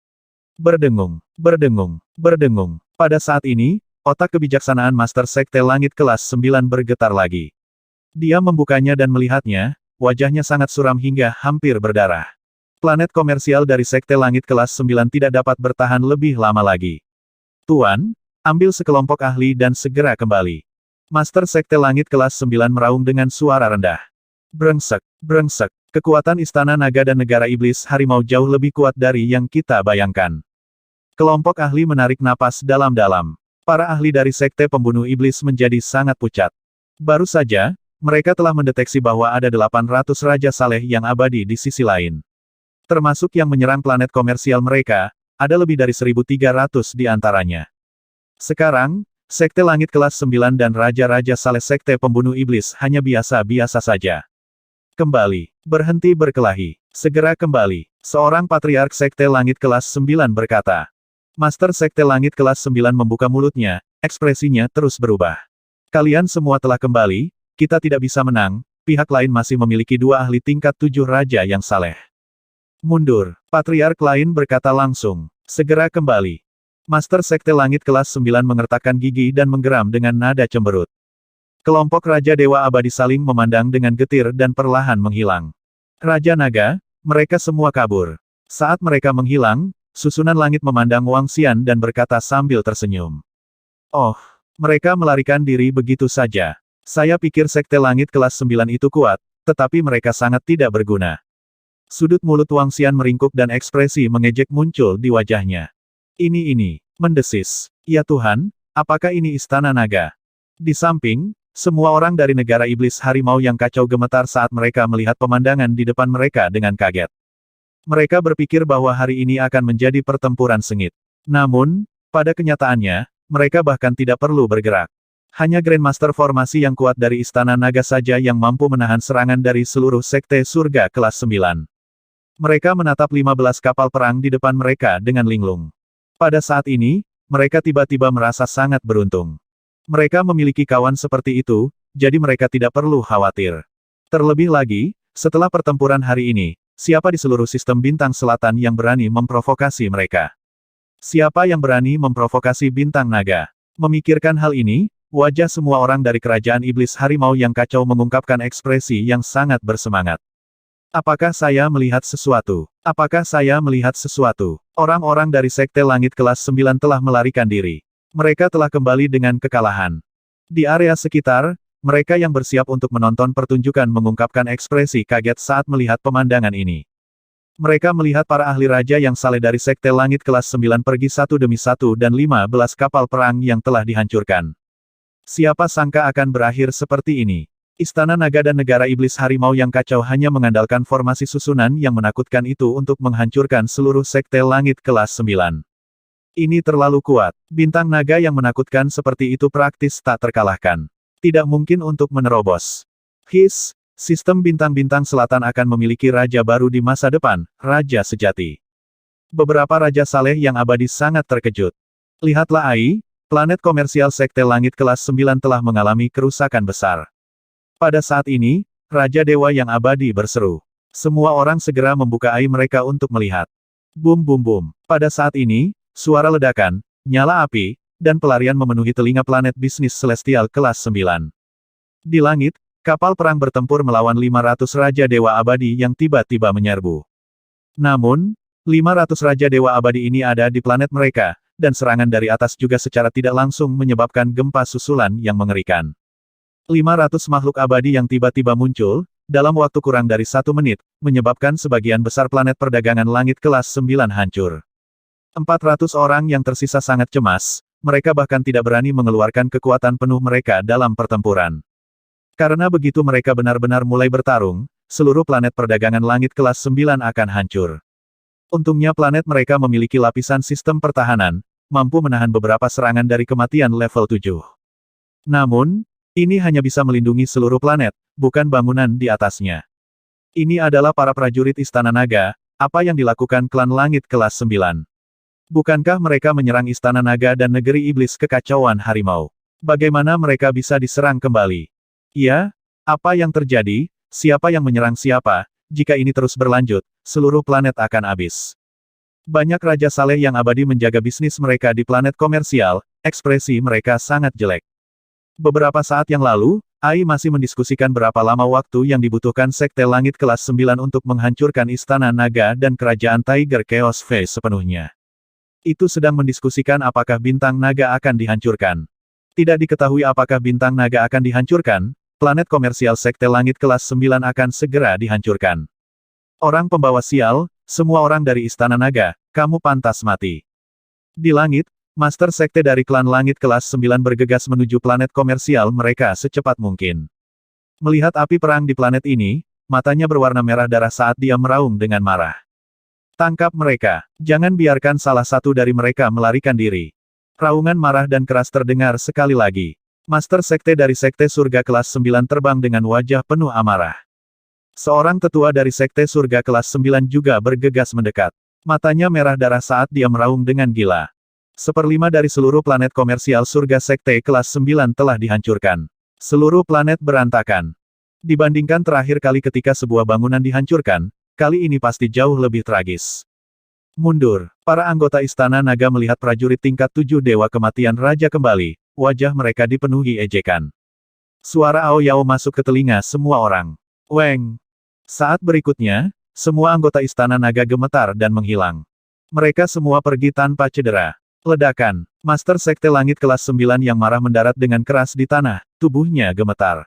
Berdengung, berdengung, berdengung. Pada saat ini, otak kebijaksanaan Master Sekte Langit kelas 9 bergetar lagi. Dia membukanya dan melihatnya, wajahnya sangat suram hingga hampir berdarah. Planet komersial dari Sekte Langit kelas 9 tidak dapat bertahan lebih lama lagi. Tuan, ambil sekelompok ahli dan segera kembali. Master Sekte Langit kelas 9 meraung dengan suara rendah. Brengsek, brengsek. Kekuatan Istana Naga dan Negara Iblis Harimau jauh lebih kuat dari yang kita bayangkan. Kelompok ahli menarik napas dalam-dalam. Para ahli dari Sekte Pembunuh Iblis menjadi sangat pucat. Baru saja, mereka telah mendeteksi bahwa ada 800 Raja Saleh yang abadi di sisi lain. Termasuk yang menyerang planet komersial mereka, ada lebih dari 1.300 di antaranya. Sekarang, Sekte Langit kelas 9 dan Raja-Raja Saleh Sekte Pembunuh Iblis hanya biasa-biasa saja. Kembali. Berhenti berkelahi. Segera kembali. Seorang Patriark Sekte Langit kelas 9 berkata. Master Sekte Langit kelas 9 membuka mulutnya, ekspresinya terus berubah. Kalian semua telah kembali, kita tidak bisa menang, pihak lain masih memiliki 2 ahli tingkat 7 raja yang saleh. Mundur. Patriark lain berkata langsung. Segera kembali. Master Sekte Langit kelas 9 mengertakkan gigi dan menggeram dengan nada cemberut. Kelompok Raja Dewa Abadi saling memandang dengan getir dan perlahan menghilang. Raja Naga, mereka semua kabur. Saat mereka menghilang, susunan langit memandang Wang Xian dan berkata sambil tersenyum. Oh, mereka melarikan diri begitu saja. Saya pikir Sekte Langit kelas 9 itu kuat, tetapi mereka sangat tidak berguna. Sudut mulut Wang Xian meringkuk dan ekspresi mengejek muncul di wajahnya. Ini, mendesis. Ya Tuhan, apakah ini Istana Naga? Di samping, semua orang dari negara iblis harimau yang kacau gemetar saat mereka melihat pemandangan di depan mereka dengan kaget. Mereka berpikir bahwa hari ini akan menjadi pertempuran sengit. Namun, pada kenyataannya, mereka bahkan tidak perlu bergerak. Hanya Grandmaster formasi yang kuat dari Istana Naga saja yang mampu menahan serangan dari seluruh Sekte Surga kelas 9. Mereka menatap 15 kapal perang di depan mereka dengan linglung. Pada saat ini, mereka tiba-tiba merasa sangat beruntung. Mereka memiliki kawan seperti itu, jadi mereka tidak perlu khawatir. Terlebih lagi, setelah pertempuran hari ini, siapa di seluruh sistem bintang selatan yang berani memprovokasi mereka? Siapa yang berani memprovokasi bintang naga? Memikirkan hal ini, wajah semua orang dari kerajaan iblis harimau yang kacau mengungkapkan ekspresi yang sangat bersemangat. Apakah saya melihat sesuatu? Apakah saya melihat sesuatu? Orang-orang dari Sekte Langit kelas 9 telah melarikan diri. Mereka telah kembali dengan kekalahan. Di area sekitar, mereka yang bersiap untuk menonton pertunjukan mengungkapkan ekspresi kaget saat melihat pemandangan ini. Mereka melihat para ahli raja yang saleh dari Sekte Langit kelas 9 pergi satu demi satu dan 15 kapal perang yang telah dihancurkan. Siapa sangka akan berakhir seperti ini? Istana Naga dan negara iblis harimau yang kacau hanya mengandalkan formasi susunan yang menakutkan itu untuk menghancurkan seluruh Sekte Langit kelas 9. Ini terlalu kuat. Bintang naga yang menakutkan seperti itu praktis tak terkalahkan. Tidak mungkin untuk menerobos. Sistem bintang-bintang selatan akan memiliki raja baru di masa depan, raja sejati. Beberapa raja saleh yang abadi sangat terkejut. Lihatlah Ai, planet komersial Sekte Langit kelas 9 telah mengalami kerusakan besar. Pada saat ini, Raja Dewa yang abadi berseru. Semua orang segera membuka Ai mereka untuk melihat. Bum bum bum. Pada saat ini, suara ledakan, nyala api, dan pelarian memenuhi telinga planet bisnis celestial kelas 9. Di langit, kapal perang bertempur melawan 500 Raja Dewa Abadi yang tiba-tiba menyerbu. Namun, 500 Raja Dewa Abadi ini ada di planet mereka, dan serangan dari atas juga secara tidak langsung menyebabkan gempa susulan yang mengerikan. 500 makhluk abadi yang tiba-tiba muncul, dalam waktu kurang dari 1 menit, menyebabkan sebagian besar planet perdagangan langit kelas 9 hancur. 400 orang yang tersisa sangat cemas, mereka bahkan tidak berani mengeluarkan kekuatan penuh mereka dalam pertempuran. Karena begitu mereka benar-benar mulai bertarung, seluruh planet perdagangan langit kelas 9 akan hancur. Untungnya planet mereka memiliki lapisan sistem pertahanan, mampu menahan beberapa serangan dari kematian level 7. Namun, ini hanya bisa melindungi seluruh planet, bukan bangunan di atasnya. Ini adalah para prajurit Istana Naga, apa yang dilakukan klan langit kelas 9. Bukankah mereka menyerang Istana Naga dan negeri iblis kekacauan harimau? Bagaimana mereka bisa diserang kembali? Ya, apa yang terjadi? Siapa yang menyerang siapa? Jika ini terus berlanjut, seluruh planet akan habis. Banyak Raja Saleh yang abadi menjaga bisnis mereka di planet komersial, ekspresi mereka sangat jelek. Beberapa saat yang lalu, Ai masih mendiskusikan berapa lama waktu yang dibutuhkan Sekte Langit kelas 9 untuk menghancurkan Istana Naga dan Kerajaan Tiger Chaos Phase sepenuhnya. Itu sedang mendiskusikan apakah Bintang Naga akan dihancurkan. Tidak diketahui apakah Bintang Naga akan dihancurkan, planet komersial Sekte Langit kelas 9 akan segera dihancurkan. Orang pembawa sial, semua orang dari Istana Naga, kamu pantas mati. Di langit, Master Sekte dari klan langit kelas 9 bergegas menuju planet komersial mereka secepat mungkin. Melihat api perang di planet ini, matanya berwarna merah darah saat dia meraung dengan marah. Tangkap mereka. Jangan biarkan salah satu dari mereka melarikan diri. Raungan marah dan keras terdengar sekali lagi. Master Sekte dari Sekte Surga kelas 9 terbang dengan wajah penuh amarah. Seorang tetua dari Sekte Surga kelas 9 juga bergegas mendekat. Matanya merah darah saat dia meraung dengan gila. 1/5 dari seluruh planet komersial surga Sekte kelas 9 telah dihancurkan. Seluruh planet berantakan. Dibandingkan terakhir kali ketika sebuah bangunan dihancurkan, kali ini pasti jauh lebih tragis. Mundur. Para anggota Istana Naga melihat prajurit tingkat 7 Dewa Kematian Raja kembali, wajah mereka dipenuhi ejekan. Suara Ao Yao masuk ke telinga semua orang. Weng. Saat berikutnya, semua anggota Istana Naga gemetar dan menghilang. Mereka semua pergi tanpa cedera. Ledakan. Master Sekte Langit kelas 9 yang marah mendarat dengan keras di tanah, tubuhnya gemetar.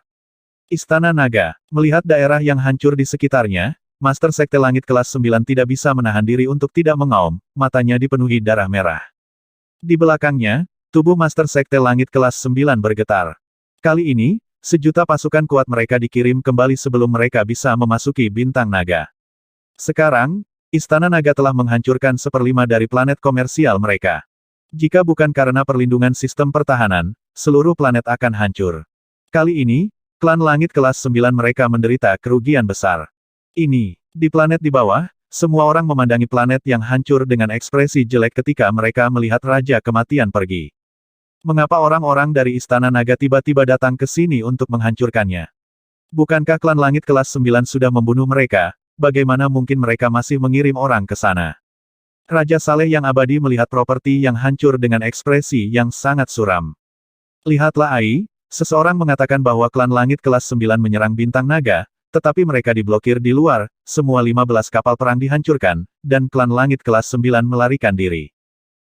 Istana Naga. Melihat daerah yang hancur di sekitarnya, Master Sekte Langit kelas 9 tidak bisa menahan diri untuk tidak mengaum, matanya dipenuhi darah merah. Di belakangnya, tubuh Master Sekte Langit kelas 9 bergetar. Kali ini, sejuta pasukan kuat mereka dikirim kembali sebelum mereka bisa memasuki Bintang Naga. Sekarang, Istana Naga telah menghancurkan 1/5 dari planet komersial mereka. Jika bukan karena perlindungan sistem pertahanan, seluruh planet akan hancur. Kali ini, klan langit kelas 9 mereka menderita kerugian besar. Ini, di planet di bawah, semua orang memandangi planet yang hancur dengan ekspresi jelek ketika mereka melihat Raja Kematian pergi. Mengapa orang-orang dari Istana Naga tiba-tiba datang ke sini untuk menghancurkannya? Bukankah klan langit kelas 9 sudah membunuh mereka, bagaimana mungkin mereka masih mengirim orang ke sana? Raja Saleh yang abadi melihat properti yang hancur dengan ekspresi yang sangat suram. Lihatlah Ai, seseorang mengatakan bahwa klan langit kelas 9 menyerang Bintang Naga, tetapi mereka diblokir di luar, semua 15 kapal perang dihancurkan, dan klan langit kelas 9 melarikan diri.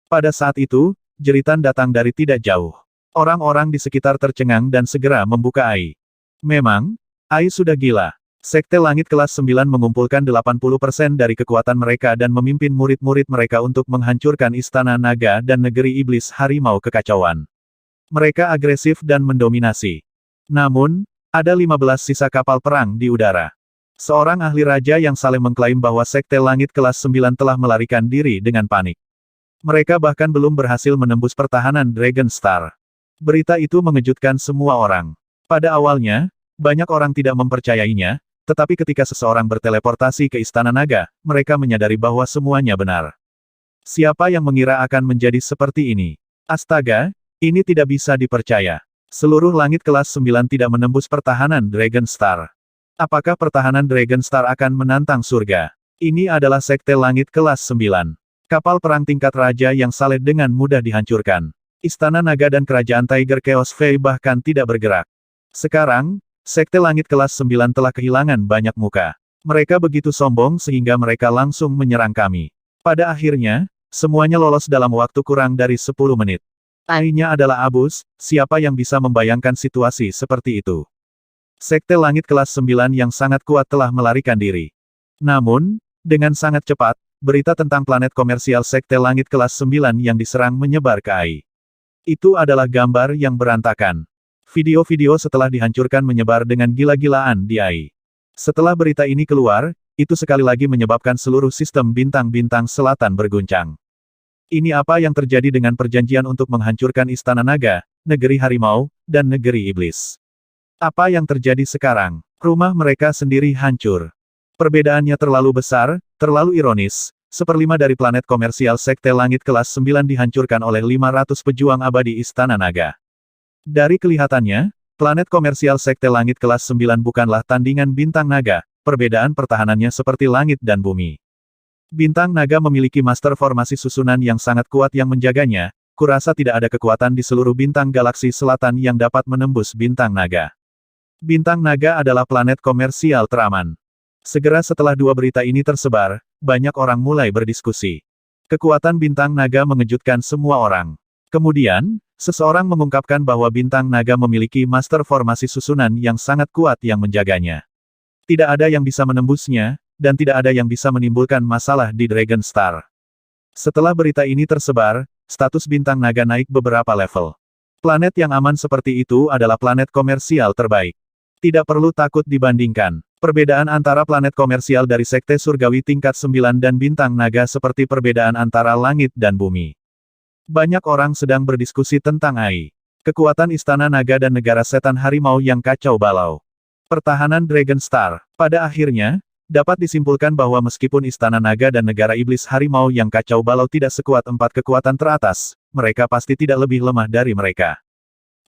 Pada saat itu, jeritan datang dari tidak jauh. Orang-orang di sekitar tercengang dan segera membuka Ai. Memang, Ai sudah gila. Sekte Langit kelas 9 mengumpulkan 80% dari kekuatan mereka dan memimpin murid-murid mereka untuk menghancurkan Istana Naga dan Negeri Iblis Harimau Kekacauan. Mereka agresif dan mendominasi. Namun, ada 15 sisa kapal perang di udara. Seorang ahli raja yang saling mengklaim bahwa Sekte Langit kelas 9 telah melarikan diri dengan panik. Mereka bahkan belum berhasil menembus pertahanan Dragon Star. Berita itu mengejutkan semua orang. Pada awalnya, banyak orang tidak mempercayainya, tetapi ketika seseorang berteleportasi ke Istana Naga, mereka menyadari bahwa semuanya benar. Siapa yang mengira akan menjadi seperti ini? Astaga, ini tidak bisa dipercaya. Seluruh langit kelas 9 tidak menembus pertahanan Dragon Star. Apakah pertahanan Dragon Star akan menantang surga? Ini adalah Sekte Langit kelas 9. Kapal perang tingkat raja yang saleh dengan mudah dihancurkan. Istana Naga dan Kerajaan Tiger Chaos Fey bahkan tidak bergerak. Sekarang, Sekte Langit kelas 9 telah kehilangan banyak muka. Mereka begitu sombong sehingga mereka langsung menyerang kami. Pada akhirnya, semuanya lolos dalam waktu kurang dari 10 menit. Ai-nya adalah Abus, siapa yang bisa membayangkan situasi seperti itu? Sekte Langit kelas 9 yang sangat kuat telah melarikan diri. Namun, dengan sangat cepat, berita tentang planet komersial Sekte Langit kelas 9 yang diserang menyebar ke Ai. Itu adalah gambar yang berantakan. Video-video setelah dihancurkan menyebar dengan gila-gilaan di Ai. Setelah berita ini keluar, itu sekali lagi menyebabkan seluruh sistem bintang-bintang selatan berguncang. Ini apa yang terjadi dengan perjanjian untuk menghancurkan Istana Naga, Negeri Harimau, dan Negeri Iblis. Apa yang terjadi sekarang? Rumah mereka sendiri hancur. Perbedaannya terlalu besar, terlalu ironis. 1/5 dari planet komersial Sekte Langit kelas 9 dihancurkan oleh 500 pejuang abadi Istana Naga. Dari kelihatannya, planet komersial Sekte Langit kelas 9 bukanlah tandingan Bintang Naga, perbedaan pertahanannya seperti langit dan bumi. Bintang Naga memiliki master formasi susunan yang sangat kuat yang menjaganya, kurasa tidak ada kekuatan di seluruh bintang galaksi selatan yang dapat menembus Bintang Naga. Bintang Naga adalah planet komersial teraman. Segera setelah dua berita ini tersebar, banyak orang mulai berdiskusi. Kekuatan Bintang Naga mengejutkan semua orang. Kemudian, seseorang mengungkapkan bahwa Bintang Naga memiliki master formasi susunan yang sangat kuat yang menjaganya. Tidak ada yang bisa menembusnya, dan tidak ada yang bisa menimbulkan masalah di Dragon Star. Setelah berita ini tersebar, status bintang naga naik beberapa level. Planet yang aman seperti itu adalah planet komersial terbaik. Tidak perlu takut dibandingkan. Perbedaan antara planet komersial dari Sekte Surgawi tingkat 9 dan bintang naga seperti perbedaan antara langit dan bumi. Banyak orang sedang berdiskusi tentang AI. Kekuatan Istana Naga dan Negara Setan Harimau yang kacau balau. Pertahanan Dragon Star. Pada akhirnya, dapat disimpulkan bahwa meskipun Istana Naga dan Negara Iblis Harimau yang kacau balau tidak sekuat 4 kekuatan teratas, mereka pasti tidak lebih lemah dari mereka.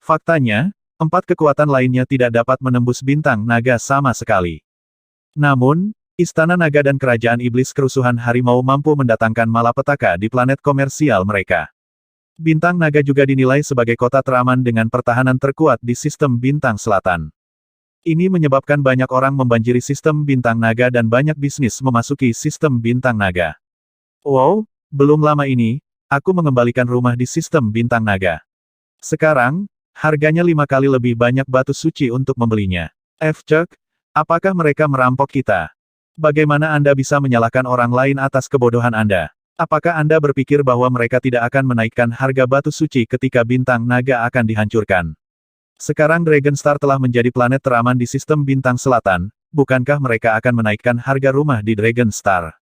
Faktanya, 4 kekuatan lainnya tidak dapat menembus bintang naga sama sekali. Namun, Istana Naga dan Kerajaan Iblis Kerusuhan Harimau mampu mendatangkan malapetaka di planet komersial mereka. Bintang Naga juga dinilai sebagai kota teraman dengan pertahanan terkuat di sistem Bintang Selatan. Ini menyebabkan banyak orang membanjiri sistem Bintang Naga dan banyak bisnis memasuki sistem Bintang Naga. Wow, belum lama ini, aku mengembalikan rumah di sistem Bintang Naga. Sekarang, harganya 5 kali lebih banyak batu suci untuk membelinya. F-Cek, apakah mereka merampok kita? Bagaimana Anda bisa menyalahkan orang lain atas kebodohan Anda? Apakah Anda berpikir bahwa mereka tidak akan menaikkan harga batu suci ketika bintang naga akan dihancurkan? Sekarang Dragon Star telah menjadi planet teraman di sistem Bintang Selatan, bukankah mereka akan menaikkan harga rumah di Dragon Star?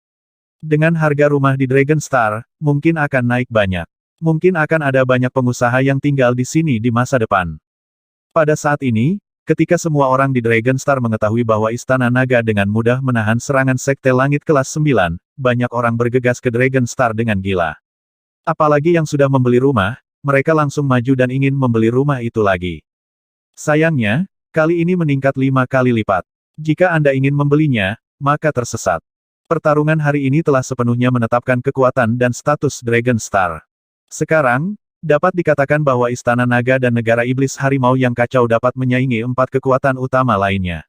Dengan harga rumah di Dragon Star, mungkin akan naik banyak. Mungkin akan ada banyak pengusaha yang tinggal di sini di masa depan. Pada saat ini, ketika semua orang di Dragon Star mengetahui bahwa Istana Naga dengan mudah menahan serangan Sekte Langit kelas 9, banyak orang bergegas ke Dragon Star dengan gila. Apalagi yang sudah membeli rumah, mereka langsung maju dan ingin membeli rumah itu lagi. Sayangnya, kali ini meningkat 5 kali lipat. Jika Anda ingin membelinya, maka tersesat. Pertarungan hari ini telah sepenuhnya menetapkan kekuatan dan status Dragon Star. Sekarang, dapat dikatakan bahwa Istana Naga dan Negara Iblis Harimau yang kacau dapat menyaingi 4 kekuatan utama lainnya.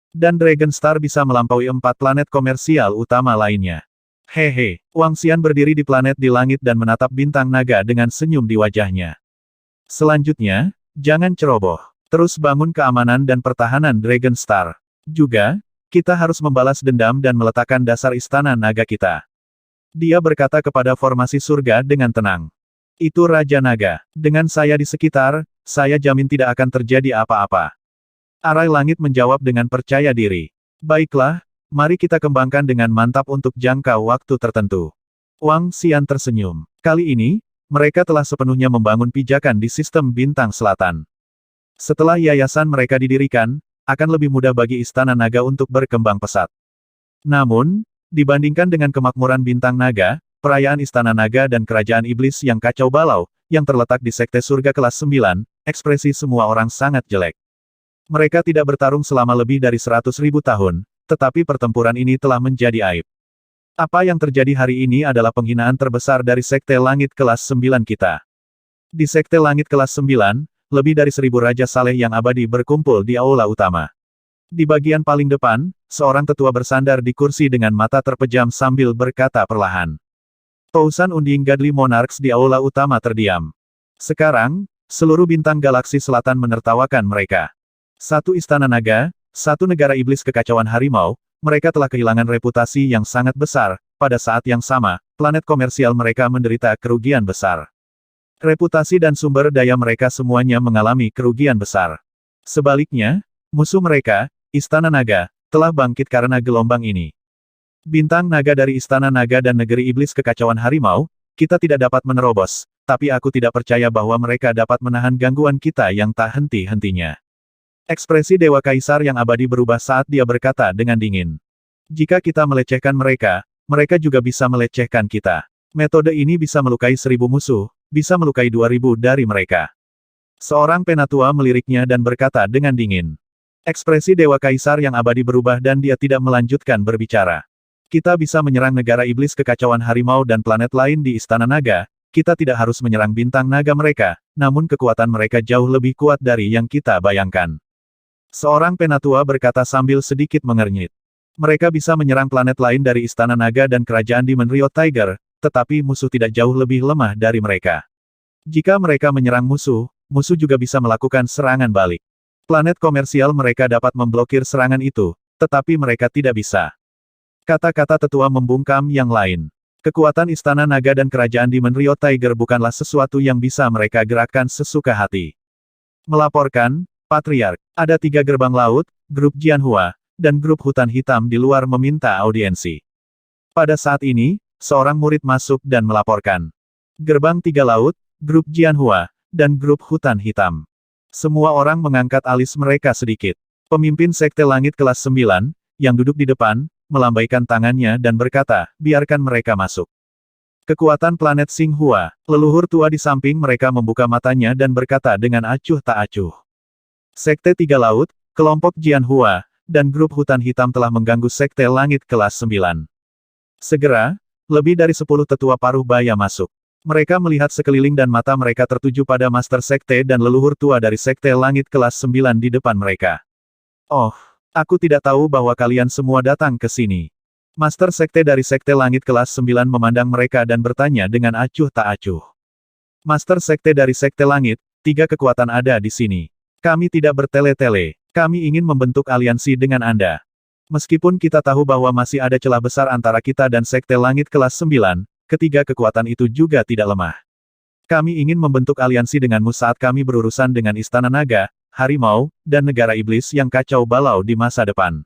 Dan Dragon Star bisa melampaui 4 planet komersial utama lainnya. Hehe, Wang Xian berdiri di planet di langit dan menatap bintang naga dengan senyum di wajahnya. Selanjutnya, jangan ceroboh. Terus bangun keamanan dan pertahanan Dragon Star. Juga, kita harus membalas dendam dan meletakkan dasar Istana Naga kita. Dia berkata kepada formasi surga dengan tenang. Itu Raja Naga. Dengan saya di sekitar, saya jamin tidak akan terjadi apa-apa. Arai Langit menjawab dengan percaya diri. Baiklah, mari kita kembangkan dengan mantap untuk jangka waktu tertentu. Wang Xian tersenyum. Kali ini, mereka telah sepenuhnya membangun pijakan di sistem Bintang Selatan. Setelah yayasan mereka didirikan, akan lebih mudah bagi Istana Naga untuk berkembang pesat. Namun, dibandingkan dengan kemakmuran Bintang Naga, perayaan Istana Naga dan Kerajaan Iblis yang kacau balau, yang terletak di Sekte Surga kelas 9, ekspresi semua orang sangat jelek. Mereka tidak bertarung selama lebih dari 100.000 tahun, tetapi pertempuran ini telah menjadi aib. Apa yang terjadi hari ini adalah penghinaan terbesar dari Sekte Langit kelas 9 kita. Di Sekte Langit kelas 9, lebih dari 1.000 Raja Saleh yang abadi berkumpul di aula utama. Di bagian paling depan, seorang tetua bersandar di kursi dengan mata terpejam sambil berkata perlahan. Tousan Unding Godly Monarchs di aula utama terdiam. Sekarang, seluruh bintang galaksi selatan menertawakan mereka. Satu Istana Naga, satu negara iblis kekacauan harimau, mereka telah kehilangan reputasi yang sangat besar, pada saat yang sama, planet komersial mereka menderita kerugian besar. Reputasi dan sumber daya mereka semuanya mengalami kerugian besar. Sebaliknya, musuh mereka, Istana Naga, telah bangkit karena gelombang ini. Bintang naga dari Istana Naga dan Negeri Iblis Kekacauan Harimau, kita tidak dapat menerobos, tapi aku tidak percaya bahwa mereka dapat menahan gangguan kita yang tak henti-hentinya. Ekspresi Dewa Kaisar yang abadi berubah saat dia berkata dengan dingin. Jika kita melecehkan mereka, mereka juga bisa melecehkan kita. Metode ini bisa melukai 1.000 musuh, bisa melukai 2.000 dari mereka. Seorang penatua meliriknya dan berkata dengan dingin. Ekspresi Dewa Kaisar yang abadi berubah dan dia tidak melanjutkan berbicara. Kita bisa menyerang negara iblis kekacauan harimau dan planet lain di Istana Naga, kita tidak harus menyerang bintang naga mereka, namun kekuatan mereka jauh lebih kuat dari yang kita bayangkan. Seorang penatua berkata sambil sedikit mengernyit. Mereka bisa menyerang planet lain dari Istana Naga dan Kerajaan Demon Riot Tiger, tetapi musuh tidak jauh lebih lemah dari mereka. Jika mereka menyerang musuh, musuh juga bisa melakukan serangan balik. Planet komersial mereka dapat memblokir serangan itu, tetapi mereka tidak bisa. Kata-kata tetua membungkam yang lain. Kekuatan Istana Naga dan Kerajaan Demon Rio Tiger bukanlah sesuatu yang bisa mereka gerakkan sesuka hati. Melaporkan, Patriark, ada 3 gerbang laut, grup Jianhua, dan grup hutan hitam di luar meminta audiensi. Pada saat ini, seorang murid masuk dan melaporkan. Gerbang 3 laut, grup Jianhua, dan grup hutan hitam. Semua orang mengangkat alis mereka sedikit. Pemimpin Sekte Langit kelas 9, yang duduk di depan, melambaikan tangannya dan berkata, biarkan mereka masuk. Kekuatan planet Xinghua, leluhur tua di samping mereka membuka matanya dan berkata dengan acuh tak acuh. Sekte 3 Laut, kelompok Jianhua, dan grup hutan hitam telah mengganggu Sekte Langit kelas 9. Segera, lebih dari 10 tetua paruh baya masuk. Mereka melihat sekeliling dan mata mereka tertuju pada Master Sekte dan leluhur tua dari Sekte Langit kelas 9 di depan mereka. Oh, aku tidak tahu bahwa kalian semua datang ke sini. Master Sekte dari Sekte Langit kelas 9 memandang mereka dan bertanya dengan acuh tak acuh. Master Sekte dari Sekte Langit, 3 kekuatan ada di sini. Kami tidak bertele-tele. Kami ingin membentuk aliansi dengan Anda. Meskipun kita tahu bahwa masih ada celah besar antara kita dan Sekte Langit kelas 9, ketiga kekuatan itu juga tidak lemah. Kami ingin membentuk aliansi denganmu saat kami berurusan dengan Istana Naga, Harimau, dan Negara Iblis yang kacau balau di masa depan.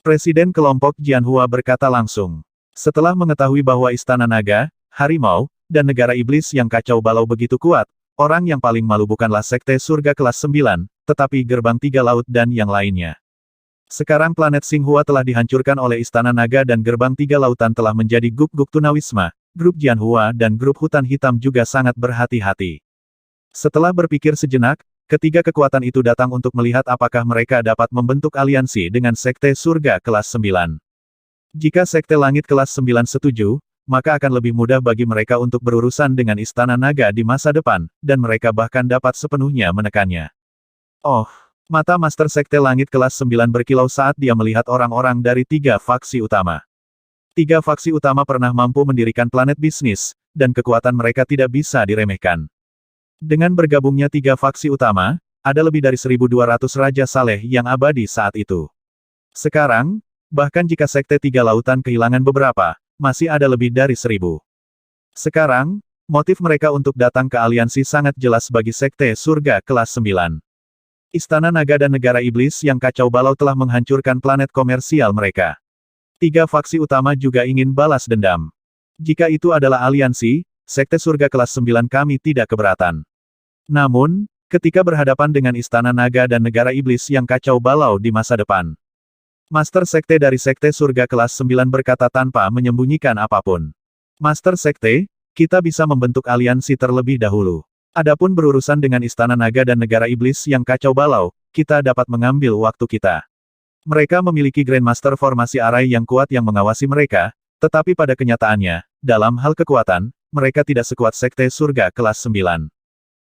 Presiden kelompok Jianhua berkata langsung. Setelah mengetahui bahwa Istana Naga, Harimau, dan Negara Iblis yang kacau balau begitu kuat, orang yang paling malu bukanlah Sekte Surga kelas 9, tetapi Gerbang 3 Laut dan yang lainnya. Sekarang planet Xinghua telah dihancurkan oleh Istana Naga dan Gerbang 3 Lautan telah menjadi guk-guk tunawisma, grup Jianhua dan grup hutan hitam juga sangat berhati-hati. Setelah berpikir sejenak, ketiga kekuatan itu datang untuk melihat apakah mereka dapat membentuk aliansi dengan Sekte Surga kelas 9. Jika Sekte Langit kelas 9 setuju, maka akan lebih mudah bagi mereka untuk berurusan dengan Istana Naga di masa depan, dan mereka bahkan dapat sepenuhnya menekannya. Oh, mata Master Sekte Langit kelas 9 berkilau saat dia melihat orang-orang dari 3 faksi utama. 3 faksi utama pernah mampu mendirikan planet bisnis, dan kekuatan mereka tidak bisa diremehkan. Dengan bergabungnya 3 faksi utama, ada lebih dari 1.200 Raja Saleh yang abadi saat itu. Sekarang, bahkan jika Sekte 3 Lautan kehilangan beberapa, masih ada lebih dari 1.000. Sekarang, motif mereka untuk datang ke aliansi sangat jelas bagi Sekte Surga kelas 9. Istana Naga dan Negara Iblis yang kacau balau telah menghancurkan planet komersial mereka. 3 faksi utama juga ingin balas dendam. Jika itu adalah aliansi, Sekte Surga kelas 9 kami tidak keberatan. Namun, ketika berhadapan dengan Istana Naga dan Negara Iblis yang kacau balau di masa depan, Master Sekte dari Sekte Surga kelas 9 berkata tanpa menyembunyikan apapun. Master Sekte, kita bisa membentuk aliansi terlebih dahulu. Adapun berurusan dengan Istana Naga dan Negara Iblis yang kacau balau, kita dapat mengambil waktu kita. Mereka memiliki Grandmaster formasi arai yang kuat yang mengawasi mereka, tetapi pada kenyataannya, dalam hal kekuatan, mereka tidak sekuat Sekte Surga kelas 9.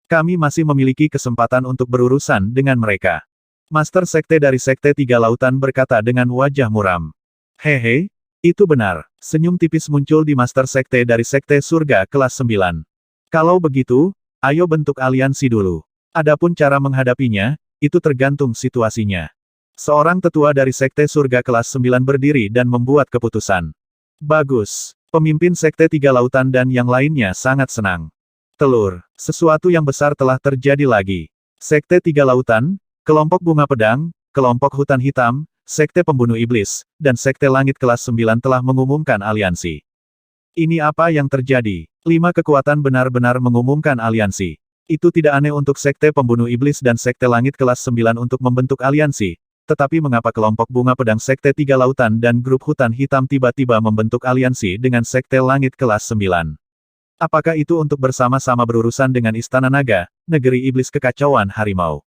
Kami masih memiliki kesempatan untuk berurusan dengan mereka. Master Sekte dari Sekte 3 Lautan berkata dengan wajah muram. Hehe, itu benar. Senyum tipis muncul di Master Sekte dari Sekte Surga kelas 9. Kalau begitu, ayo bentuk aliansi dulu. Adapun cara menghadapinya, itu tergantung situasinya. Seorang tetua dari Sekte Surga kelas 9 berdiri dan membuat keputusan. Bagus. Pemimpin Sekte 3 Lautan dan yang lainnya sangat senang. Telur, sesuatu yang besar telah terjadi lagi. Sekte 3 Lautan, kelompok Bunga Pedang, kelompok Hutan Hitam, Sekte Pembunuh Iblis, dan Sekte Langit kelas 9 telah mengumumkan aliansi. Ini apa yang terjadi? 5 kekuatan benar-benar mengumumkan aliansi. Itu tidak aneh untuk Sekte Pembunuh Iblis dan Sekte Langit kelas 9 untuk membentuk aliansi, tetapi mengapa kelompok Bunga Pedang Sekte 3 Lautan dan grup Hutan Hitam tiba-tiba membentuk aliansi dengan Sekte Langit kelas 9? Apakah itu untuk bersama-sama berurusan dengan Istana Naga, Negeri Iblis Kekacauan Harimau?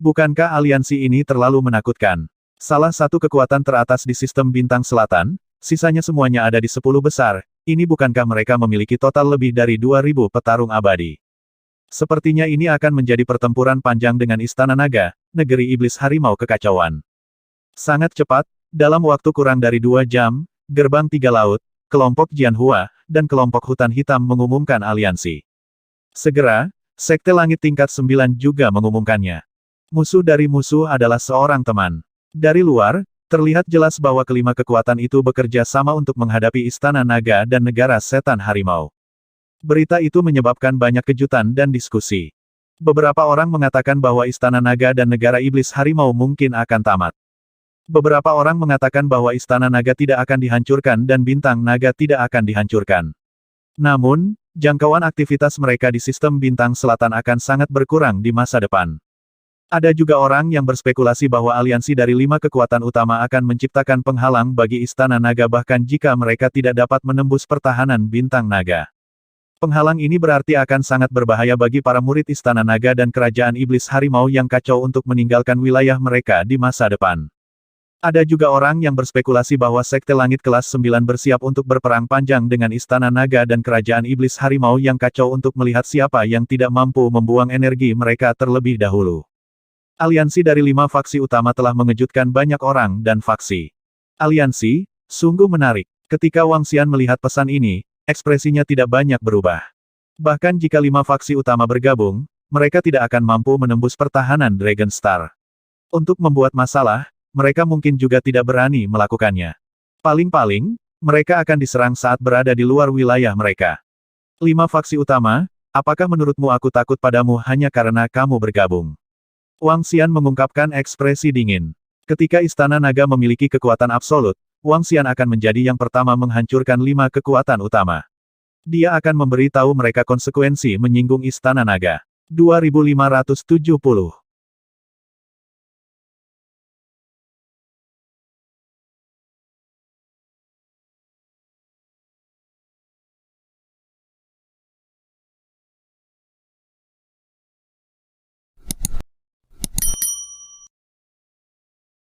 Bukankah aliansi ini terlalu menakutkan? Salah satu kekuatan teratas di sistem bintang selatan, sisanya semuanya ada di 10 besar, ini bukankah mereka memiliki total lebih dari 2.000 petarung abadi? Sepertinya ini akan menjadi pertempuran panjang dengan Istana Naga, Negeri Iblis Harimau Kekacauan. Sangat cepat, dalam waktu kurang dari 2 jam, Gerbang 3 Laut, kelompok Jianhua, dan kelompok Hutan Hitam mengumumkan aliansi. Segera, Sekte Langit tingkat 9 juga mengumumkannya. Musuh dari musuh adalah seorang teman. Dari luar, Terlihat jelas bahwa kelima kekuatan itu bekerja sama untuk menghadapi Istana Naga dan Negara Setan Harimau. Berita itu menyebabkan banyak kejutan dan diskusi. Beberapa orang mengatakan bahwa Istana Naga dan Negara Iblis Harimau mungkin akan tamat. Beberapa orang mengatakan bahwa Istana Naga tidak akan dihancurkan dan Bintang Naga tidak akan dihancurkan. Namun, jangkauan aktivitas mereka di sistem Bintang Selatan akan sangat berkurang di masa depan. Ada juga orang yang berspekulasi bahwa aliansi dari 5 kekuatan utama akan menciptakan penghalang bagi Istana Naga bahkan jika mereka tidak dapat menembus pertahanan Bintang Naga. Penghalang ini berarti akan sangat berbahaya bagi para murid Istana Naga dan Kerajaan Iblis Harimau yang kacau untuk meninggalkan wilayah mereka di masa depan. Ada juga orang yang berspekulasi bahwa Sekte Langit kelas 9 bersiap untuk berperang panjang dengan Istana Naga dan Kerajaan Iblis Harimau yang kacau untuk melihat siapa yang tidak mampu membuang energi mereka terlebih dahulu. Aliansi dari 5 faksi utama telah mengejutkan banyak orang dan faksi. Aliansi, sungguh menarik. Ketika Wang Xian melihat pesan ini, ekspresinya tidak banyak berubah. Bahkan jika 5 faksi utama bergabung, mereka tidak akan mampu menembus pertahanan Dragon Star. Untuk membuat masalah, mereka mungkin juga tidak berani melakukannya. Paling-paling, mereka akan diserang saat berada di luar wilayah mereka. 5 faksi utama, apakah menurutmu aku takut padamu hanya karena kamu bergabung? Wang Xian mengungkapkan ekspresi dingin. Ketika Istana Naga memiliki kekuatan absolut, Wang Xian akan menjadi yang pertama menghancurkan 5 kekuatan utama. Dia akan memberi tahu mereka konsekuensi menyinggung Istana Naga. 2570